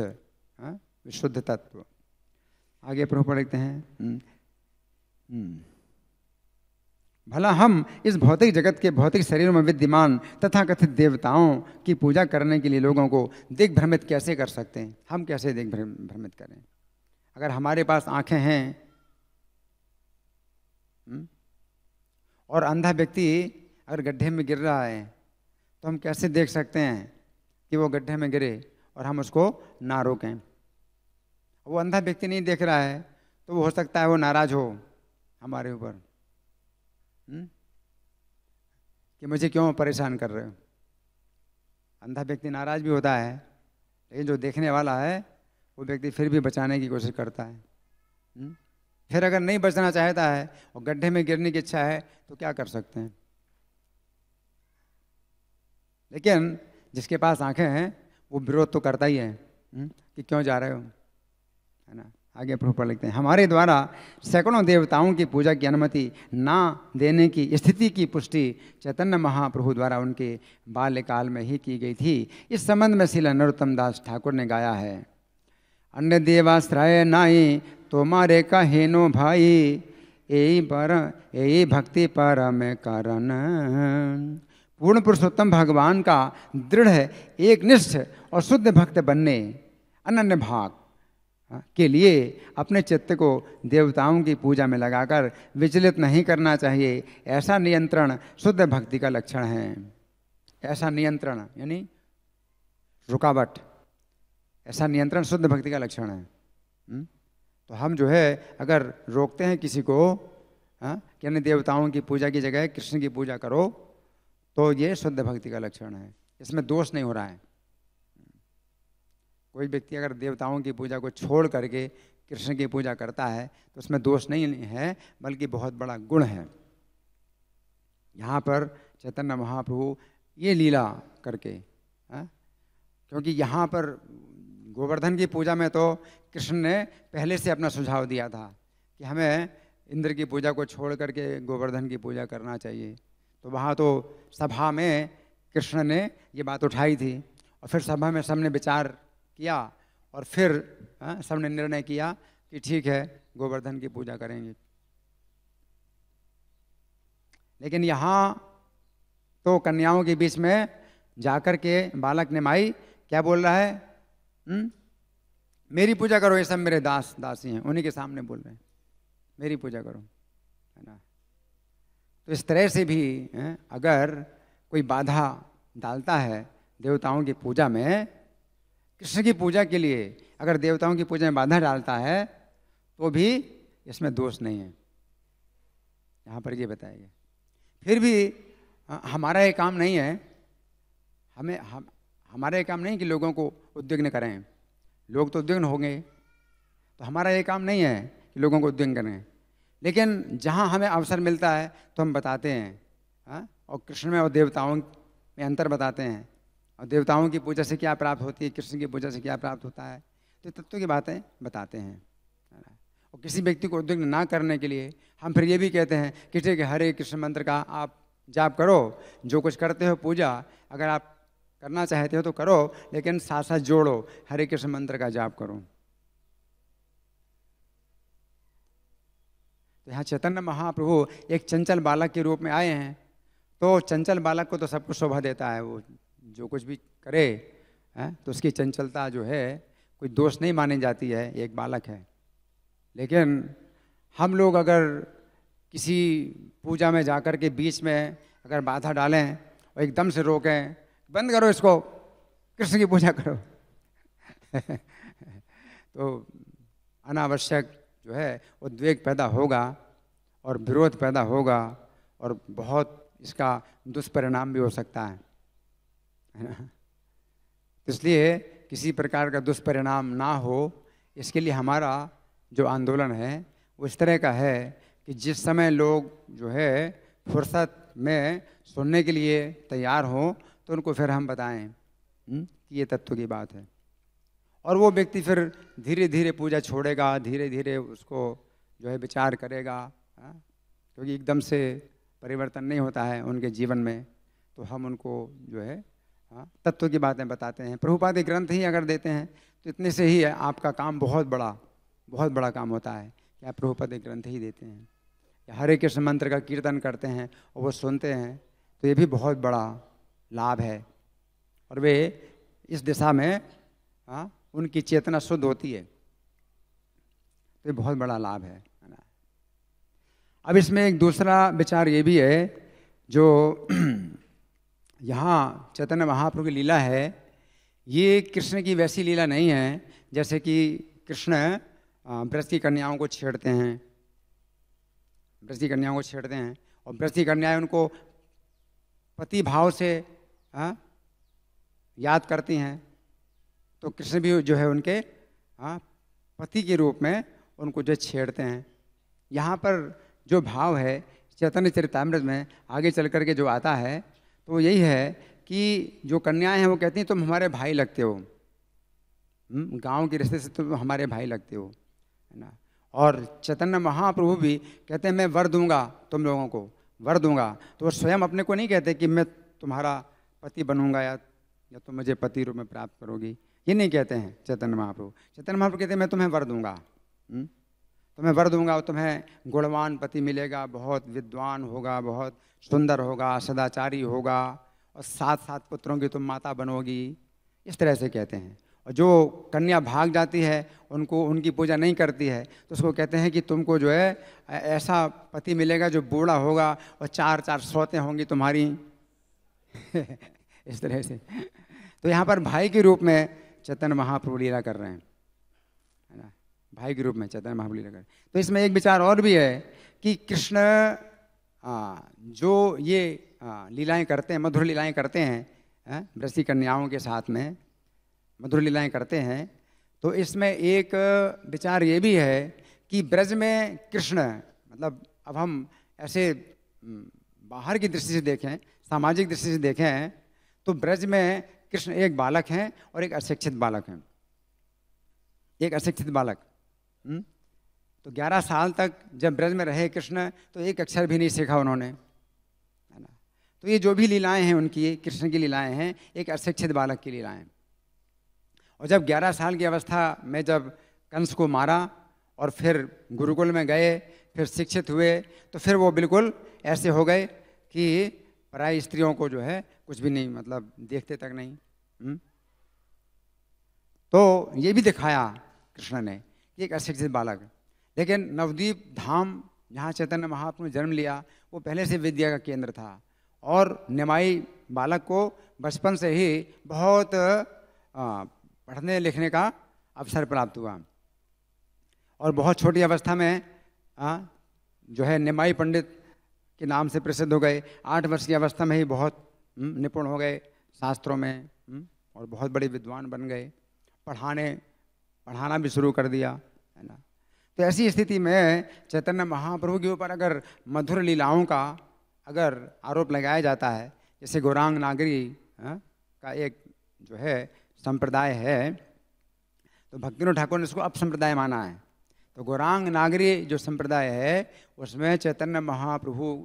विशुद्ध तत्व। आगे प्रभुपाद लिखते हैं, भला हम इस भौतिक जगत के भौतिक शरीरों में विद्यमान तथा कथित देवताओं की पूजा करने के लिए लोगों को दिग्भ्रमित कैसे कर सकते हैं? हम कैसे दिग्भ्रमित करें? अगर हमारे पास आंखें हैं और अंधा व्यक्ति अगर गड्ढे में गिर रहा है तो हम कैसे देख सकते हैं कि वो गड्ढे में गिरे और हम उसको ना रोकें? वो अंधा व्यक्ति नहीं देख रहा है तो वो हो सकता है वो नाराज हो हमारे ऊपर कि मुझे क्यों परेशान कर रहे हो। अंधा व्यक्ति नाराज भी होता है, लेकिन जो देखने वाला है वो व्यक्ति फिर भी बचाने की कोशिश करता है। फिर अगर नहीं बचना चाहता है और गड्ढे में गिरने की इच्छा है तो क्या कर सकते हैं? लेकिन जिसके पास आंखें हैं वो विरोध तो करता ही है कि क्यों जा रहे हो, है ना। आगे प्रभुपाद लिखते हैं, हमारे द्वारा सैकड़ों देवताओं की पूजा की अनुमति ना देने की स्थिति की पुष्टि चैतन्य महाप्रभु द्वारा उनके बाल्यकाल में ही की गई थी। इस संबंध में श्रील नरोत्तम दास ठाकुर ने गाया है, अन्य देवाश्रय नाई तुम्हारे कहेनो भाई, यही भक्ति परम करन। पूर्ण पुरुषोत्तम भगवान का दृढ़ एकनिष्ठ और शुद्ध भक्त बनने, अनन्य भाग के लिए अपने चित्त को देवताओं की पूजा में लगाकर विचलित नहीं करना चाहिए। ऐसा नियंत्रण शुद्ध भक्ति का लक्षण है। ऐसा नियंत्रण यानी रुकावट, ऐसा नियंत्रण शुद्ध भक्ति का लक्षण है। तो हम जो है अगर रोकते हैं किसी को कि अन्य देवताओं की पूजा की जगह कृष्ण की पूजा करो, तो ये शुद्ध भक्ति का लक्षण है, इसमें दोष नहीं हो रहा है। कोई व्यक्ति अगर देवताओं की पूजा को छोड़ करके कृष्ण की पूजा करता है तो उसमें दोष नहीं है, बल्कि बहुत बड़ा गुण है। यहाँ पर चैतन्य महाप्रभु ये लीला करके, क्योंकि यहाँ पर गोवर्धन की पूजा में तो कृष्ण ने पहले से अपना सुझाव दिया था कि हमें इंद्र की पूजा को छोड़ करके गोवर्धन की पूजा करना चाहिए। तो वहाँ तो सभा में कृष्ण ने ये बात उठाई थी और फिर सभा में सबने विचार किया और फिर सबने निर्णय किया कि ठीक है गोवर्धन की पूजा करेंगे। लेकिन यहाँ तो कन्याओं के बीच में जाकर के बालक निमाई क्या बोल रहा है, मेरी पूजा करो, ये सब मेरे दास दासी हैं, उन्हीं के सामने बोल रहे हैं मेरी पूजा करो, है ना। तो इस तरह से भी अगर कोई बाधा डालता है देवताओं की पूजा में, कृष्ण की पूजा के लिए अगर देवताओं की पूजा में बाधा डालता है तो भी इसमें दोष नहीं है। यहाँ पर ये बताया गया। फिर भी हमारा ये काम नहीं है, हमारा ये काम नहीं कि लोगों को उद्विग्न करें। लोग तो उद्विग्न होंगे, तो हमारा ये काम नहीं है कि लोगों को उद्विग्न करें। लेकिन जहाँ हमें अवसर मिलता है तो हम बताते हैं और कृष्ण में और देवताओं में अंतर बताते हैं, और देवताओं की पूजा से क्या प्राप्त होती है, कृष्ण की पूजा से क्या प्राप्त होता है, तो तत्व की बातें बताते हैं। और किसी व्यक्ति को उद्विग्न ना करने के लिए हम फिर ये भी कहते हैं कि ठीक है हरे कृष्ण मंत्र का आप जाप करो, जो कुछ करते हो पूजा अगर आप करना चाहते हो तो करो, लेकिन साथ साथ जोड़ो, हरे कृष्ण मंत्र का जाप करो। तो यहाँ चैतन्य महाप्रभु एक चंचल बालक के रूप में आए हैं, तो चंचल बालक को तो सब कुछ शोभा देता है, वो जो कुछ भी करे तो उसकी चंचलता जो है कोई दोष नहीं मानी जाती है, एक बालक है। लेकिन हम लोग अगर किसी पूजा में जाकर के बीच में अगर बाधा डालें और एकदम से रोकें, बंद करो इसको, कृष्ण की पूजा करो तो अनावश्यक जो है उद्वेग पैदा होगा और विरोध पैदा होगा और बहुत इसका दुष्परिणाम भी हो सकता है ना। इसलिए किसी प्रकार का दुष्परिणाम ना हो, इसके लिए हमारा जो आंदोलन है वो इस तरह का है कि जिस समय लोग जो है फुर्सत में सुनने के लिए तैयार हो तो उनको फिर हम बताएं कि ये तत्व की बात है। और वो व्यक्ति फिर धीरे धीरे पूजा छोड़ेगा, धीरे धीरे उसको जो है विचार करेगा, क्योंकि एकदम से परिवर्तन नहीं होता है उनके जीवन में। तो हम उनको जो है तत्व की बातें बताते हैं। प्रभुपाद ग्रंथ ही अगर देते हैं तो इतने से ही आपका काम बहुत बड़ा काम होता है कि आप प्रभुपाद ग्रंथ ही देते हैं, या हरे कृष्ण मंत्र का कीर्तन करते हैं और वो सुनते हैं, तो ये भी बहुत बड़ा लाभ है। और वे इस दिशा में उनकी चेतना शुद्ध होती है, तो ये बहुत बड़ा लाभ है ना। अब इसमें एक दूसरा विचार ये भी है, जो यहाँ चैतन्य महाप्रभु की लीला है, ये कृष्ण की वैसी लीला नहीं है जैसे कि कृष्ण ब्रज की कन्याओं को छेड़ते हैं, और ब्रज की कन्याएं उनको पति भाव से याद करती हैं, तो कृष्ण भी जो है उनके पति के रूप में उनको जो छेड़ते हैं। यहाँ पर जो भाव है चैतन्य चरितामृत में आगे चल करके जो आता है, तो यही है कि जो कन्याएं हैं वो कहती हैं तुम हमारे भाई लगते हो, गांव के रिश्ते से तुम हमारे भाई लगते हो, है ना। और चैतन्य महाप्रभु भी कहते हैं मैं वर दूंगा, तुम लोगों को वर दूंगा। तो वो स्वयं अपने को नहीं कहते कि मैं तुम्हारा पति बनूंगा या तुम मुझे पति रूप में प्राप्त करोगी, ये नहीं कहते हैं चैतन्य महाप्रभु। चैतन्य महाप्रभु कहते हैं मैं तुम्हें वर दूंगा, तुम्हें वर दूंगा, तुम्हें गुणवान पति मिलेगा, बहुत विद्वान होगा, बहुत सुंदर होगा, सदाचारी होगा, और 7 पुत्रों की तुम माता बनोगी, इस तरह से कहते हैं। और जो कन्या भाग जाती है, उनको उनकी पूजा नहीं करती है, तो उसको कहते हैं कि तुमको जो है ऐसा पति मिलेगा जो बूढ़ा होगा और 4 सौतें होंगी तुम्हारी इस तरह से। तो यहाँ पर भाई के रूप में चैतन्य महाप्रभु लीला कर रहे हैं, है ना, भाई के रूप में चैतन्य महाप्रभु लीला कर रहे हैं। तो इसमें एक विचार और भी है कि कृष्ण जो ये लीलाएं करते हैं, मधुर लीलाएं करते हैं ब्रज की कन्याओं के साथ में मधुर लीलाएं करते हैं, तो इसमें एक विचार ये भी है कि ब्रज में कृष्ण, मतलब अब हम ऐसे बाहर की दृष्टि से देखें, सामाजिक दृष्टि से देखें, तो ब्रज में कृष्ण एक बालक हैं और एक अशिक्षित बालक हैं। एक अशिक्षित बालक तो 11 साल तक जब ब्रज में रहे कृष्ण, तो एक अक्षर भी नहीं सीखा उन्होंने, है ना। तो ये जो भी लीलाएं हैं उनकी, कृष्ण की लीलाएं हैं, एक अशिक्षित बालक की लीलाएं। और जब 11 साल की अवस्था में जब कंस को मारा और फिर गुरुकुल में गए, फिर शिक्षित हुए, तो फिर वो बिल्कुल ऐसे हो गए कि पराई स्त्रियों को जो है कुछ भी नहीं, मतलब देखते तक नहीं। तो ये भी दिखाया कृष्ण ने कि एक अशिक्षित बालक। लेकिन नवद्वीप धाम जहाँ चैतन्य महाप्रभु ने जन्म लिया, वो पहले से विद्या का केंद्र था, और निमाई बालक को बचपन से ही बहुत पढ़ने लिखने का अवसर प्राप्त हुआ, और बहुत छोटी अवस्था में जो है निमाई पंडित के नाम से प्रसिद्ध हो गए। 8 वर्ष की अवस्था में ही बहुत निपुण हो गए शास्त्रों में, और बहुत बड़े विद्वान बन गए, पढ़ाना भी शुरू कर दिया, है ना। तो ऐसी स्थिति में चैतन्य महाप्रभु के ऊपर अगर मधुर लीलाओं का अगर आरोप लगाया जाता है, जैसे गौरांग नागरी का एक जो है संप्रदाय है, तो भक्तिविनोद ठाकुर ने इसको अपसंप्रदाय माना है। तो गौरांग नागरी जो संप्रदाय है, उसमें चैतन्य महाप्रभु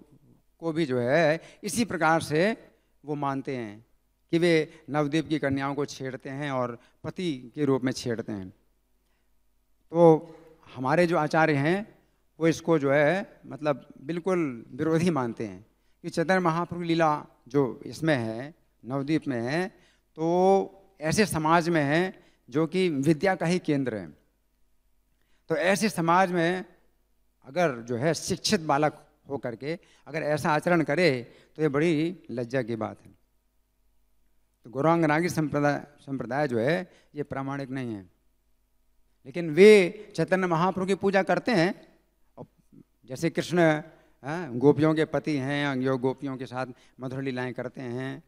को भी जो है इसी प्रकार से वो मानते हैं कि वे नवद्वीप की कन्याओं को छेड़ते हैं और पति के रूप में छेड़ते हैं। तो हमारे जो आचार्य हैं वो इसको जो है मतलब बिल्कुल विरोधी मानते हैं कि चैतन्य महाप्रभु लीला जो इसमें है, नवद्वीप में है, तो ऐसे समाज में है जो कि विद्या का ही केंद्र है। तो ऐसे समाज में अगर जो है शिक्षित बालक हो करके अगर ऐसा आचरण करे, तो ये बड़ी लज्जा की बात है। तो गौरांग नागरी संप्रदाय जो है ये प्रामाणिक नहीं है, लेकिन वे चैतन्य महाप्रभु की पूजा करते हैं। और जैसे कृष्ण गोपियों के पति हैं, जो गोपियों के साथ मधुर लीलाएं करते हैं,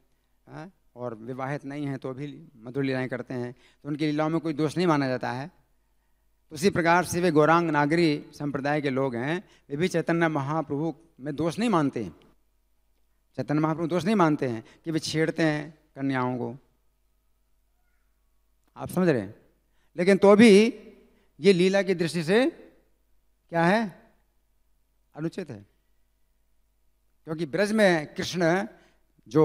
और विवाहित नहीं हैं तो भी मधुर लीलाएं करते हैं, तो उनकी लीलाओं में कोई दोष नहीं माना जाता है। तो उसी प्रकार से वे गौरांग नागरी संप्रदाय के लोग हैं, वे भी चैतन्य महाप्रभु में दोष नहीं मानते हैं, चैतन्य महाप्रभु दोष नहीं मानते हैं कि वे छेड़ते हैं कन्याओं को, आप समझ रहे हैं। लेकिन तो भी ये लीला की दृष्टि से क्या है, अनुचित है। क्योंकि ब्रज में कृष्ण जो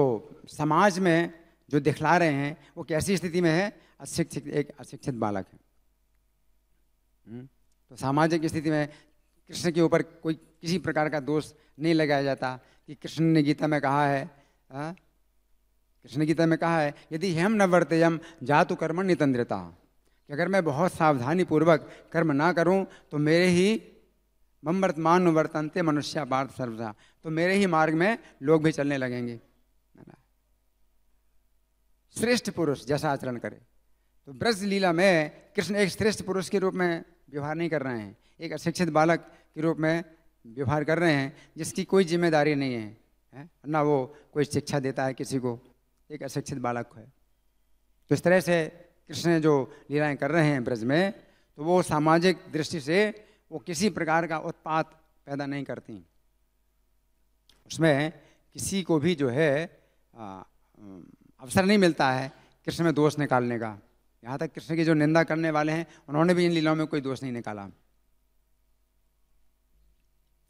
समाज में जो दिखला रहे हैं वो कैसी स्थिति में है, अशिक्षित, एक अशिक्षित बालक है। तो सामाजिक स्थिति में कृष्ण के ऊपर कोई किसी प्रकार का दोष नहीं लगाया जाता कि कृष्ण ने गीता में कहा है, कृष्ण गीता में कहा है, यदि हम न वर्तेयम जातु कर्म नितंद्रता, कि अगर मैं बहुत सावधानी पूर्वक कर्म ना करूं तो मेरे ही ममवर्तमान वर्तनते मनुष्य पार्थ सर्वथा, तो मेरे ही मार्ग में लोग भी चलने लगेंगे। श्रेष्ठ पुरुष जैसा आचरण करे। तो ब्रज लीला में कृष्ण एक श्रेष्ठ पुरुष के रूप में व्यवहार नहीं कर रहे हैं, एक अशिक्षित बालक के रूप में व्यवहार कर रहे हैं जिसकी कोई जिम्मेदारी नहीं है, ना वो कोई शिक्षा देता है किसी को, एक अशिक्षित बालक है। तो इस तरह से कृष्ण जो लीलाएं कर रहे हैं ब्रज में, तो वो सामाजिक दृष्टि से वो किसी प्रकार का उत्पात पैदा नहीं करती, उसमें किसी को भी जो है अवसर नहीं मिलता है कृष्ण में दोष निकालने का। यहाँ तक कृष्ण की जो निंदा करने वाले हैं उन्होंने भी इन लीलाओं में कोई दोष नहीं निकाला,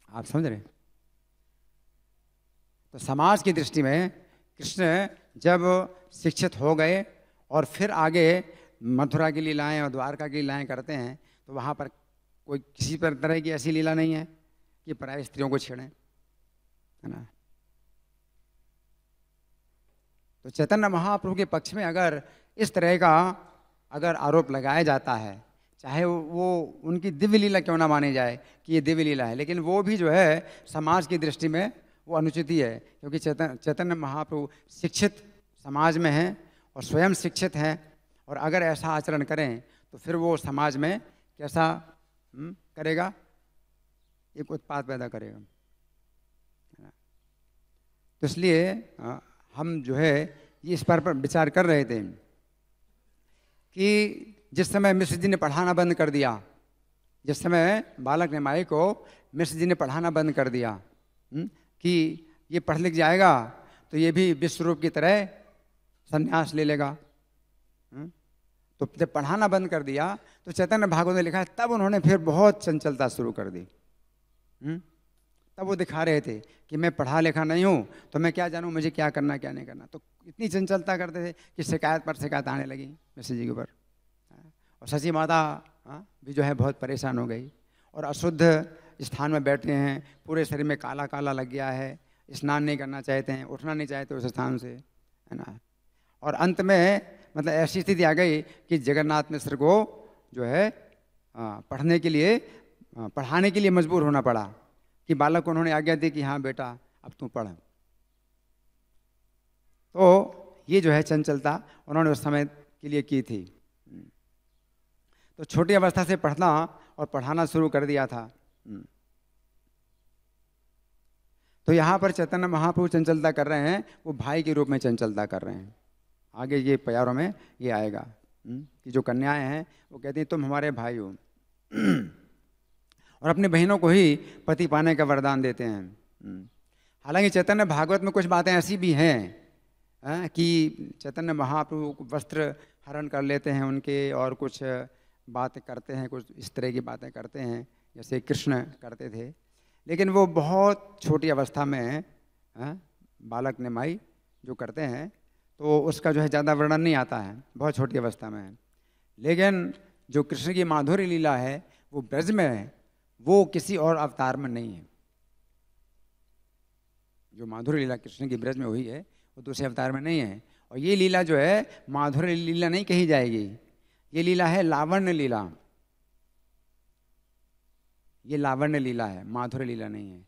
आप समझ रहे हैं। तो समाज की दृष्टि में कृष्ण जब शिक्षित हो गए और फिर आगे मथुरा की लीलाएं और द्वारका की लीलाएं करते हैं, तो वहाँ पर कोई किसी तरह की ऐसी लीला नहीं है कि पराई स्त्रियों को छेड़ें, है ना। तो चैतन्य महाप्रभु के पक्ष में अगर इस तरह का अगर आरोप लगाया जाता है, चाहे वो उनकी दिव्य लीला क्यों ना मानी जाए कि ये दिव्य लीला है, लेकिन वो भी जो है समाज की दृष्टि में वो अनुचित ही है। क्योंकि चैतन्य महाप्रभु शिक्षित समाज में हैं और स्वयं शिक्षित हैं, और अगर ऐसा आचरण करें तो फिर वो समाज में कैसा करेगा, एक उत्पात पैदा करेगा। तो इसलिए हम जो है ये इस पर विचार कर रहे थे कि जिस समय मिश्र जी ने पढ़ाना बंद कर दिया, जिस समय बालक नेमाई को मिश्र जी ने पढ़ाना बंद कर दिया कि ये पढ़ लिख जाएगा तो ये भी विश्वरूप की तरह संन्यास ले लेगा, तो जब पढ़ाना बंद कर दिया तो चैतन्य भागवत ने लिखा है तब उन्होंने फिर बहुत चंचलता शुरू कर दी। तब वो दिखा रहे थे कि मैं पढ़ा लिखा नहीं हूँ तो मैं क्या जानूँ मुझे क्या करना क्या नहीं करना। तो इतनी चंचलता करते थे कि शिकायत पर शिकायत आने लगी मिश्र जी के ऊपर, और सची माता भी जो है बहुत परेशान हो गई, और अशुद्ध स्थान में बैठे हैं, पूरे शरीर में काला काला लग गया है, स्नान नहीं करना चाहते हैं, उठना नहीं चाहते उस स्थान से, है ना। और अंत में मतलब ऐसी स्थिति आ गई कि जगन्नाथ मिश्र को जो है पढ़ने के लिए पढ़ाने के लिए मजबूर होना पड़ा कि बालक को उन्होंने आज्ञा दी कि हाँ बेटा अब तू पढ़। तो ये जो है चंचलता उन्होंने उस समय के लिए की थी। तो छोटी अवस्था से पढ़ना और पढ़ाना शुरू कर दिया था। तो यहाँ पर चैतन्य महाप्रभु चंचलता कर रहे हैं, वो भाई के रूप में चंचलता कर रहे हैं। आगे ये प्यारों में ये आएगा कि जो कन्याएं हैं वो कहती हैं तुम हमारे भाई हो, और अपनी बहनों को ही पति पाने का वरदान देते हैं। हालांकि चैतन्य भागवत में कुछ बातें ऐसी भी हैं कि चैतन्य महाप्रभु वस्त्र हरण कर लेते हैं उनके, और कुछ बातें करते हैं, कुछ इस तरह की बातें करते हैं जैसे कृष्ण करते थे, लेकिन वो बहुत छोटी अवस्था में बालक नेमाई जो करते हैं तो उसका जो है ज़्यादा वर्णन नहीं आता है, बहुत छोटी अवस्था में है। लेकिन जो कृष्ण की माधुर्य लीला है वो ब्रज में है, वो किसी और अवतार में नहीं है। जो माधुर्य लीला कृष्ण की ब्रज में हुई है वो दूसरे अवतार में नहीं है। और ये लीला जो है माधुर्य लीला नहीं कही जाएगी, ये लीला है लावण्य लीला। ये लावण्य लीला है, माधुर्य लीला नहीं है।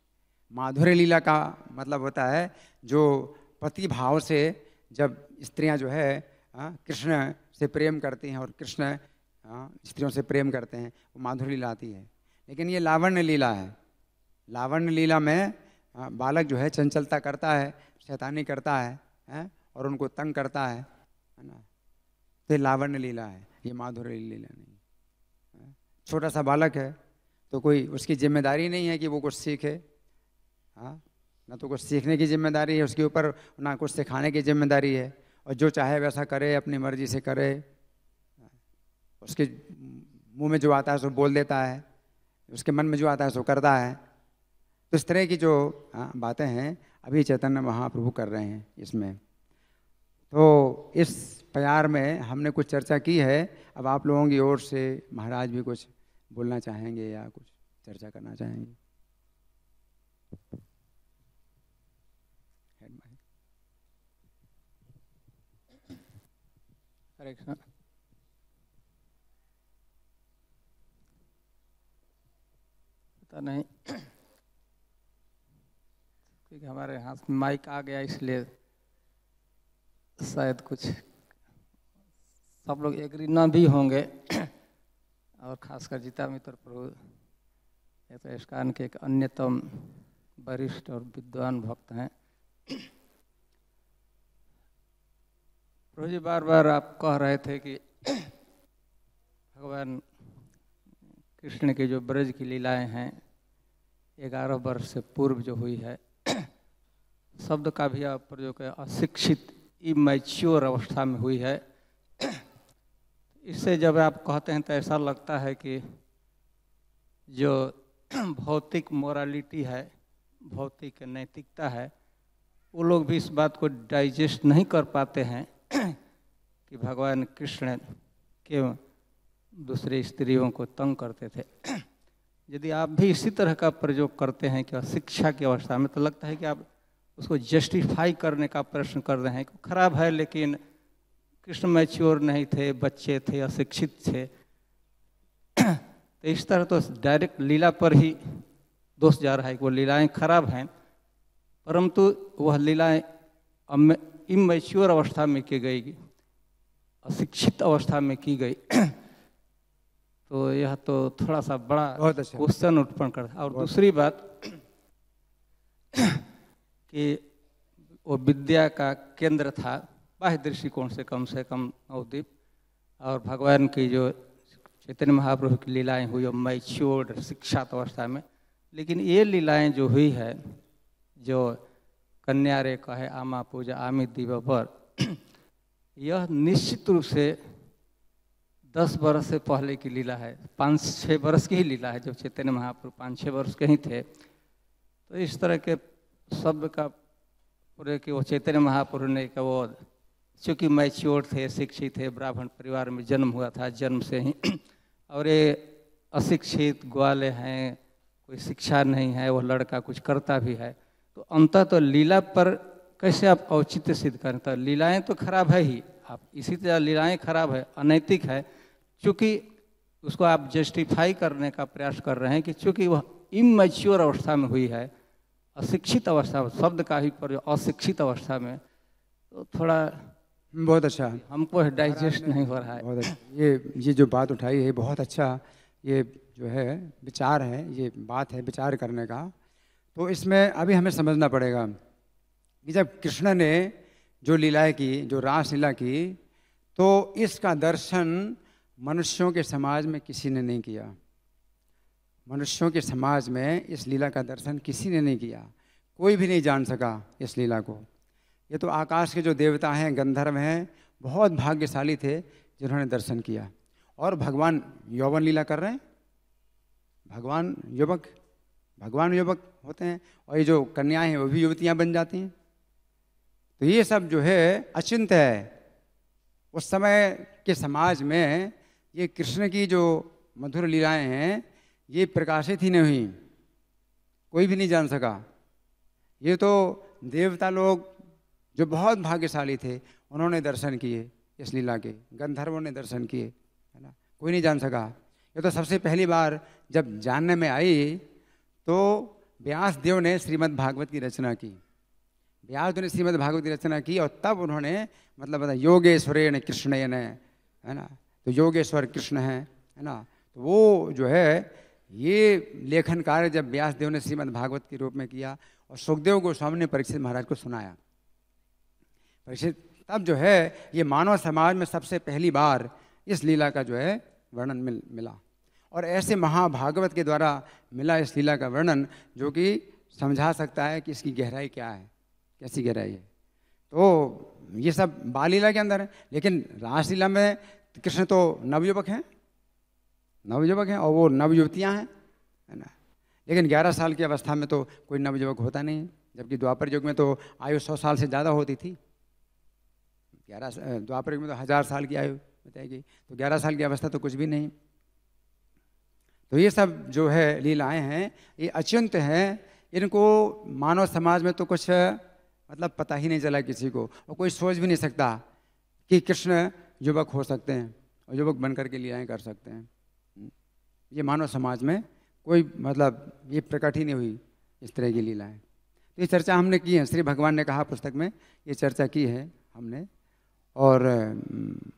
माधुर्य लीला का मतलब होता है जो पति भाव से जब स्त्रियां जो है कृष्ण से प्रेम करती हैं और कृष्ण स्त्रियों से प्रेम करते हैं, वो माधुर्य लीला आती है। लेकिन ये लावण्य लीला है। लावण्य लीला में बालक जो है चंचलता करता है, शैतानी करता है और उनको तंग करता है ना। तो ये लावण्य लीला है, ये माधुर्य लीला नहीं। छोटा सा बालक है तो कोई उसकी जिम्मेदारी नहीं है कि वो कुछ सीखे, ना तो कुछ सीखने की जिम्मेदारी है उसके ऊपर, ना कुछ सिखाने की जिम्मेदारी है, और जो चाहे वैसा करे, अपनी मर्जी से करे, उसके मुंह में जो आता है सो बोल देता है, उसके मन में जो आता है सो करता है। तो इस तरह की जो बातें हैं अभी चैतन्य महाप्रभु कर रहे हैं इसमें। तो इस प्यार में हमने कुछ चर्चा की है। अब आप लोगों की ओर से महाराज भी कुछ बोलना चाहेंगे या कुछ चर्चा करना चाहेंगे? हरे कृष्ण। पता नहीं क्योंकि हमारे हाथ में माइक आ गया इसलिए शायद कुछ सब लोग एग्री ना भी होंगे, और खासकर जीता मित्र प्रभु ये तो इस्कॉन के एक अन्यतम वरिष्ठ और विद्वान भक्त हैं। प्रभु जी बार बार आप कह रहे थे कि भगवान कृष्ण की जो ब्रज की लीलाएं हैं 11 वर्ष से पूर्व जो हुई है, शब्द का भी आप प्रयोग है अशिक्षित इमैच्योर अवस्था में हुई है। इससे जब आप कहते हैं तो ऐसा लगता है कि जो भौतिक मोरालिटी है, भौतिक नैतिकता है, वो लोग भी इस बात को डाइजेस्ट नहीं कर पाते हैं कि भगवान कृष्ण क्यों दूसरे स्त्रियों को तंग करते थे। यदि आप भी इसी तरह का प्रयोग करते हैं कि शिक्षा की अवस्था में, तो लगता है कि आप उसको जस्टिफाई करने का प्रश्न कर रहे हैं कि खराब है, लेकिन कृष्ण मैच्योर नहीं थे, बच्चे थे, अशिक्षित थे। तो इस तरह तो डायरेक्ट लीला पर ही दोष जा रहा है कि वो लीलाएं खराब हैं, परंतु वह लीलाएं इमैच्योर अवस्था में की गई, अशिक्षित अवस्था में की गई। तो यह तो थोड़ा सा बड़ा क्वेश्चन उत्पन्न करता है। और दूसरी बात कि वो विद्या का केंद्र था बाह्य दृष्टिकोण से कम नवद्वीप, और भगवान की जो चैतन्य महाप्रभु की लीलाएं हुई वो मैच्योर्ड शिक्षात अवस्था में। लेकिन ये लीलाएं जो हुई है, जो कन्या रे कहे आमा पूजा आमित दिव पर, यह निश्चित रूप से 10 वर्ष से पहले की लीला है, 5-6 वर्ष की ही लीला है, जब चैतन्य महाप्रभु 5-6 वर्ष के ही थे। तो इस तरह के शब्द का पूरे कि वो चैतन्य महाप्रभु ने कि वो चूँकि मैच्योर थे, शिक्षित थे, ब्राह्मण परिवार में जन्म हुआ था जन्म से ही, और ये अशिक्षित ग्वाले हैं, कोई शिक्षा नहीं है, वो लड़का कुछ करता भी है, तो अंततः तो लीला पर कैसे आप औचित्य सिद्ध करें? तो लीलाएं तो खराब है ही, आप इसी तरह लीलाएं खराब है, अनैतिक है, चूँकि उसको आप जस्टिफाई करने का प्रयास कर रहे हैं कि चूँकि वह इमैच्योर अवस्था में हुई है, अशिक्षित अवस्था में, शब्द का ही पर अशिक्षित अवस्था में, तो थोड़ा बहुत अच्छा, हमको डाइजेस्ट नहीं हो रहा है। बहुत अच्छा, ये जो बात उठाई है बहुत अच्छा, ये जो है विचार है, ये बात है विचार करने का। तो इसमें अभी हमें समझना पड़ेगा कि जब कृष्ण ने जो लीलाएं की, जो रासलीला की, तो इसका दर्शन मनुष्यों के समाज में किसी ने नहीं किया। मनुष्यों के समाज में इस लीला का दर्शन किसी ने नहीं किया, कोई भी नहीं जान सका इस लीला को। ये तो आकाश के जो देवता हैं, गंधर्व हैं, बहुत भाग्यशाली थे जिन्होंने दर्शन किया। और भगवान यौवन लीला कर रहे हैं, भगवान युवक होते हैं, और ये जो कन्याएं हैं वो भी युवतियां बन जाती हैं। तो ये सब जो है अचिंत्य है। उस समय के समाज में ये कृष्ण की जो मधुर लीलाएं हैं ये प्रकाशित ही नहीं हुई, कोई भी नहीं जान सका। ये तो देवता लोग जो बहुत भाग्यशाली थे उन्होंने दर्शन किए इस लीला के, गंधर्वों ने दर्शन किए, है ना, कोई नहीं जान सका। ये तो सबसे पहली बार जब जानने में आई तो व्यास देव ने श्रीमद् भागवत की रचना की। व्यास देव ने श्रीमद् भागवत की रचना की और तब उन्होंने मतलब बताया योगेश्वरेण कृष्णेन, है ना, तो योगेश्वर कृष्ण है ना। तो वो जो है ये लेखन कार्य जब व्यास देव ने श्रीमद् भागवत के रूप में किया और सुखदेव गोस्वामी ने परीक्षित महाराज को सुनाया, परीक्षित तब जो है ये मानव समाज में सबसे पहली बार इस लीला का जो है वर्णन मिला। और ऐसे महाभागवत के द्वारा मिला इस लीला का वर्णन जो कि समझा सकता है कि इसकी गहराई क्या है, कैसी गहराई है। तो ये सब बाल लीला के अंदर है। लेकिन रासलीला में कृष्ण तो नवयुवक हैं, नवयुवक हैं, और वो नवयुवतियाँ हैं, है ना। लेकिन 11 साल की अवस्था में तो कोई नवयुवक होता नहीं है, जबकि द्वापर युग में तो आयु 100 साल से ज़्यादा होती थी। द्वापर युग में तो 1000 साल की आयु बताई गई, तो 11 साल की अवस्था तो कुछ भी नहीं। तो ये सब जो है लीलाएं हैं, ये अचिंत्य हैं। इनको मानव समाज में तो कुछ मतलब पता ही नहीं चला किसी को, और कोई सोच भी नहीं सकता कि कृष्ण युवक हो सकते हैं और युवक बनकर के लीलाएं कर सकते हैं। ये मानव समाज में कोई मतलब ये प्रकट ही नहीं हुई इस तरह की लीलाएं। तो ये चर्चा हमने की है, श्री भगवान ने कहा पुस्तक में ये चर्चा की है हमने। और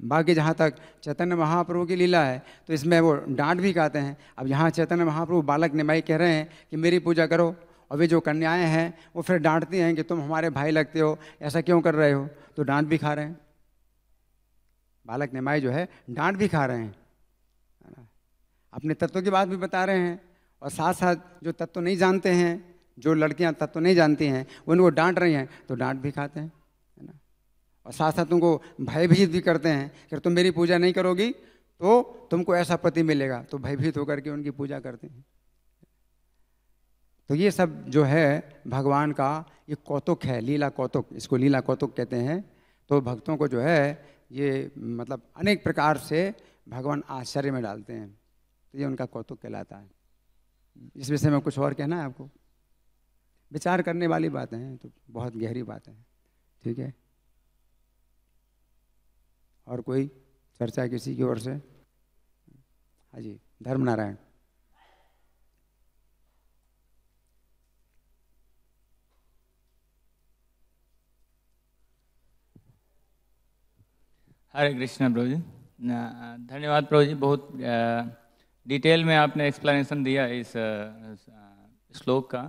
बाकी जहाँ तक चैतन्य महाप्रभु की लीला है तो इसमें वो डांट भी कहते हैं। अब यहाँ चैतन्य महाप्रभु बालक निमाई कह रहे हैं कि मेरी पूजा करो, और वे जो कन्याएं हैं वो फिर डांटती हैं कि तुम हमारे भाई लगते हो, ऐसा क्यों कर रहे हो, तो डांट भी खा रहे हैं। बालक निमाई जो है डांट भी खा रहे हैं, अपने तत्व की बात भी बता रहे हैं, और साथ साथ जो तत्व नहीं जानते हैं, जो लड़कियां तत्व नहीं जानती हैं, उनको डांट रही हैं तो डांट भी खाते हैं, है ना। और साथ साथ उनको भयभीत भी करते हैं कि तुम मेरी पूजा नहीं करोगी तो तुमको ऐसा पति मिलेगा, तो भयभीत होकर के उनकी पूजा करते हैं। तो ये सब जो है भगवान का ये कौतुक है, लीला कौतुक, इसको लीला कौतुक कहते हैं। तो भक्तों को जो है ये मतलब अनेक प्रकार से भगवान आश्चर्य में डालते हैं, तो ये उनका कौतुक कहलाता है। इस विषय में कुछ और कहना है आपको? विचार करने वाली बातें हैं, तो बहुत गहरी बातें हैं, ठीक है। और कोई चर्चा किसी की ओर से? हाँ जी, धर्मनारायण। हरे कृष्णा प्रभु जी, धन्यवाद प्रभु जी, बहुत डिटेल में आपने एक्सप्लेनेशन दिया इस श्लोक का।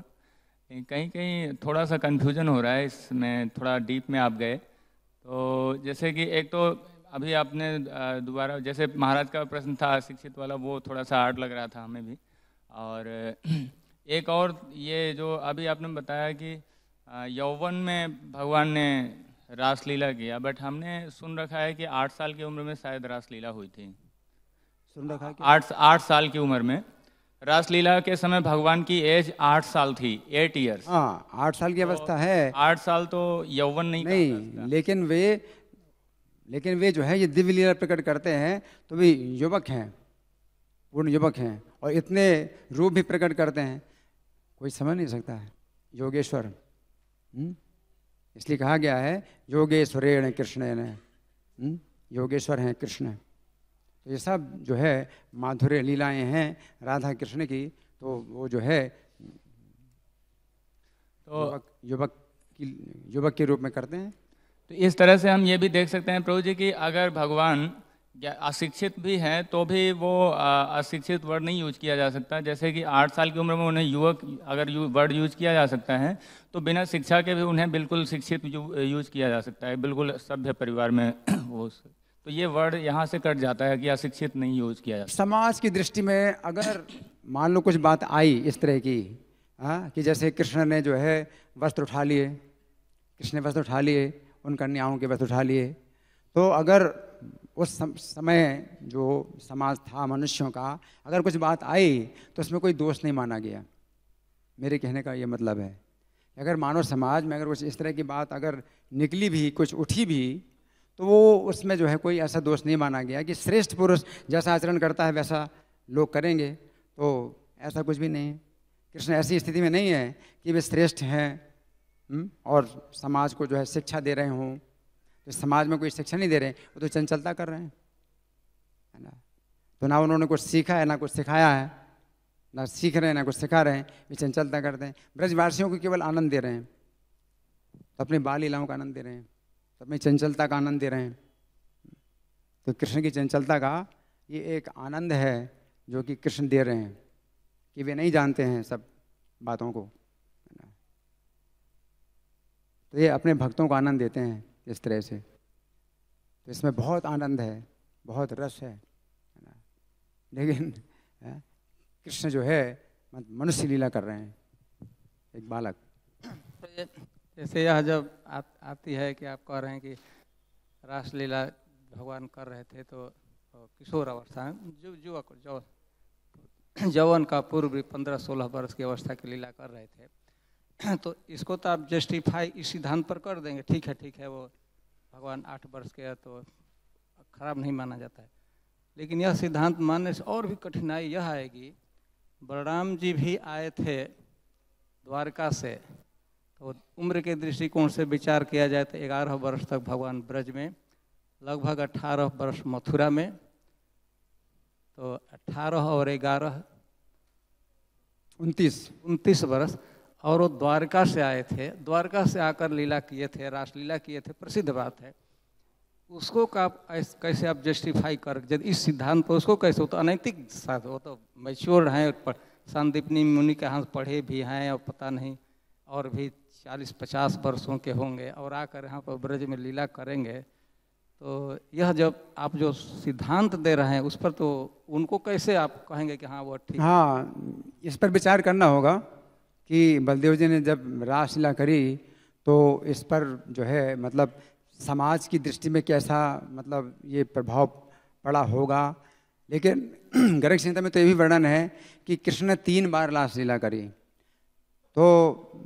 कहीं कहीं थोड़ा सा कंफ्यूजन हो रहा है, इसमें थोड़ा डीप में आप गए। तो जैसे कि एक तो अभी आपने दोबारा जैसे महाराज का प्रश्न था शिक्षित वाला, वो थोड़ा सा हार्ड लग रहा था हमें भी। और एक और ये जो अभी आपने बताया कि यौवन में भगवान ने रासलीला किया, बट हमने सुन रखा है कि 8 साल की उम्र में शायद रासलीला हुई थी। सुन रखा है? 8 साल की उम्र में रासलीला के समय भगवान की एज 8 साल थी, 8 ईयर्स। हाँ, 8 साल की अवस्था है। 8 साल तो यौवन नहीं, लेकिन वे जो है ये दिव्य लीला प्रकट करते हैं तो वे युवक हैं, पूर्ण युवक हैं, और इतने रूप भी प्रकट करते हैं, कोई समझ नहीं सकता है। योगेश्वर, इसलिए कहा गया है योगेश्वरेण कृष्णेन, योगेश्वर हैं कृष्ण। तो ये सब जो है माधुर्य लीलाएं हैं राधा कृष्ण की, तो वो जो है तो युवक के रूप में करते हैं। तो इस तरह से हम ये भी देख सकते हैं प्रभु जी कि अगर भगवान अशिक्षित भी हैं तो भी वो अशिक्षित वर्ड नहीं यूज किया जा सकता। जैसे कि 8 साल की उम्र में उन्हें युवक अगर वर्ड यूज किया जा सकता है, तो बिना शिक्षा के भी उन्हें बिल्कुल शिक्षित यूज किया जा सकता है, बिल्कुल सभ्य परिवार में वो। तो ये वर्ड यहाँ से कट जाता है कि अशिक्षित नहीं यूज किया जाता। समाज की दृष्टि में अगर मान लो कुछ बात आई इस तरह की, कि जैसे कृष्ण ने जो है वस्त्र उठा लिए, कृष्ण ने वस्त्र उठा लिए, उन कन्याओं के वस्त्र उठा लिए, तो अगर उस समय जो समाज था मनुष्यों का, अगर कुछ बात आई तो उसमें कोई दोष नहीं माना गया। मेरे कहने का ये मतलब है, अगर मानव समाज में अगर कुछ इस तरह की बात अगर निकली भी, कुछ उठी भी, तो वो उसमें जो है कोई ऐसा दोष नहीं माना गया कि श्रेष्ठ पुरुष जैसा आचरण करता है वैसा लोग करेंगे, तो ऐसा कुछ भी नहीं है। कृष्ण ऐसी स्थिति में नहीं है कि वे श्रेष्ठ हैं और समाज को जो है शिक्षा दे रहे हों। तो समाज में कोई शिक्षा नहीं दे रहे हैं, वो तो चंचलता कर रहे हैं, है ना। तो ना उन्होंने कुछ सीखा है, ना कुछ सिखाया है, ना सीख रहे हैं, ना कुछ सिखा रहे हैं, वे चंचलता करते हैं। ब्रजवासियों को केवल आनंद दे रहे हैं, तो अपने बाल लीलाओं का आनंद दे रहे हैं, तो अपनी चंचलता का आनंद दे रहे हैं। तो कृष्ण की चंचलता का ये एक आनंद है जो कि कृष्ण दे रहे हैं, कि वे नहीं जानते हैं सब बातों को, है ना। तो ये अपने भक्तों को आनंद देते हैं इस तरह से। तो इसमें बहुत आनंद है, बहुत रस है ना। लेकिन कृष्ण जो है मनुष्य लीला कर रहे हैं, एक बालक। तो जैसे यह जब आती है कि आप कह रहे हैं कि रासलीला भगवान कर रहे थे तो किशोर अवस्था युवक जवान का पूर्व 15-16 वर्ष की अवस्था की लीला कर रहे थे, तो इसको तो आप जस्टिफाई इस सिद्धांत पर कर देंगे, ठीक है वो भगवान 8 वर्ष के है तो खराब नहीं माना जाता है। लेकिन यह सिद्धांत मानने से और भी कठिनाई यह आएगी, बलराम जी भी आए थे द्वारका से, तो उम्र के दृष्टिकोण से विचार किया जाए तो 11 वर्ष तक भगवान ब्रज में, लगभग 18 वर्ष मथुरा में, तो 18 और 11 29 वर्ष। और वो द्वारका से आए थे, द्वारका से आकर लीला किए थे, रासलीला किए थे, प्रसिद्ध बात है। उसको कैसे आप जस्टिफाई कर, यदि इस सिद्धांत पर उसको कैसे, वो तो अनैतिक साथ, वो तो मैच्योर हैं, सांदीपनी मुनि के यहाँ पढ़े भी हैं और पता नहीं और भी 40-50 वर्षों के होंगे और आकर यहाँ पर ब्रज में लीला करेंगे, तो यह जब आप जो सिद्धांत दे रहे हैं उस पर तो उनको कैसे आप कहेंगे कि हाँ वो ठीक। हाँ, इस पर विचार करना होगा कि बलदेव जी ने जब रासलीला करी तो इस पर जो है मतलब समाज की दृष्टि में कैसा मतलब ये प्रभाव पड़ा होगा। लेकिन गर्ग संहिता में तो ये भी वर्णन है कि कृष्ण ने 3 बार रासलीला करी। तो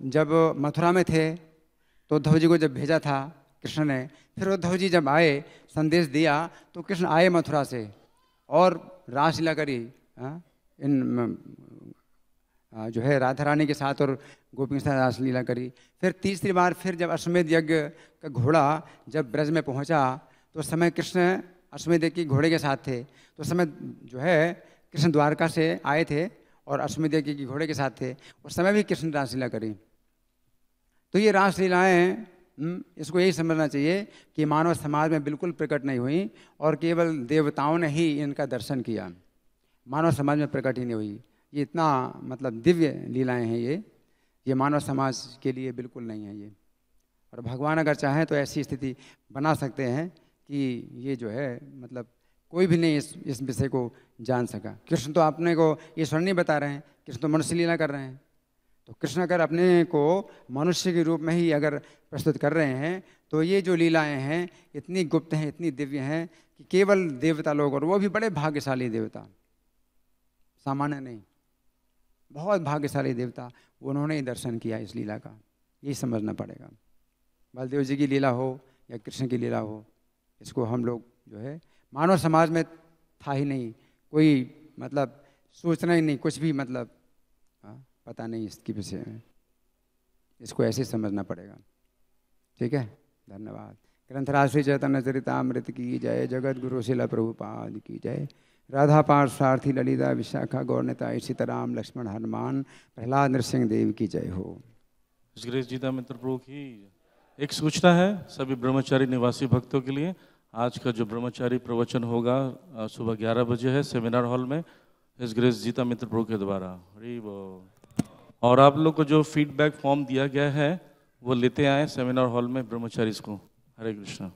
जब मथुरा में थे तो उद्धव जी को जब भेजा था कृष्ण ने, फिर उद्धव जी जब आए संदेश दिया तो कृष्ण आए मथुरा से और रासलीला करी इन जो है राधा रानी के साथ और गोपियों के साथ रासलीला करी। फिर तीसरी बार फिर जब अश्वमेध यज्ञ का घोड़ा जब ब्रज में पहुंचा तो उस समय कृष्ण अश्वमेध यज्ञ के घोड़े के साथ थे, तो उस समय जो है कृष्ण द्वारका से आए थे और अश्वमेध यज्ञ के घोड़े के साथ थे, उस समय भी कृष्ण रासलीला करी। तो ये रासलीलाएँ इसको यही समझना चाहिए कि मानव समाज में बिल्कुल प्रकट नहीं हुई और केवल देवताओं ने ही इनका दर्शन किया, मानव समाज में प्रकट ही नहीं हुई। ये इतना मतलब दिव्य लीलाएं हैं ये मानव समाज के लिए बिल्कुल नहीं है ये। और भगवान अगर चाहें तो ऐसी स्थिति बना सकते हैं कि ये जो है मतलब कोई भी नहीं इस विषय को जान सका। कृष्ण तो अपने को ईश्वर नहीं बता रहे हैं, कृष्ण तो मनुष्य लीला कर रहे हैं। तो कृष्ण अगर अपने को मनुष्य के रूप में ही अगर प्रस्तुत कर रहे हैं तो ये जो लीलाएं हैं इतनी गुप्त हैं, इतनी दिव्य हैं कि केवल देवता लोग, और वो भी बड़े भाग्यशाली देवता, सामान्य नहीं, बहुत भाग्यशाली देवता, उन्होंने ही दर्शन किया इस लीला का। यही समझना पड़ेगा। बलदेव जी की लीला हो या कृष्ण की लीला हो, इसको हम लोग जो है मानव समाज में था ही नहीं, कोई मतलब सोचना ही नहीं, कुछ भी मतलब पता नहीं इसके विषय में, इसको ऐसे समझना पड़ेगा। ठीक है, धन्यवाद। ग्रंथराज श्री चैतन्य चरितामृत की जय, जगत गुरु शिला प्रभुपाद की जय। राधा पार्थसारथी ललिता विशाखा गौरनेता सीताराम लक्ष्मण हनुमान प्रहलाद नरसिंह देव की जय हो। गिरीश गीता मित्र प्रभु की एक सूचना है सभी ब्रह्मचारी निवासी भक्तों के लिए। आज का जो ब्रह्मचारी प्रवचन होगा सुबह 11 बजे है सेमिनार हॉल में इस गिरीश गीता मित्र प्रभु के द्वारा। हरि बोल। और आप लोग को जो फीडबैक फॉर्म दिया गया है वो लेते आए सेमिनार हॉल में ब्रह्मचारी को। हरे कृष्णा।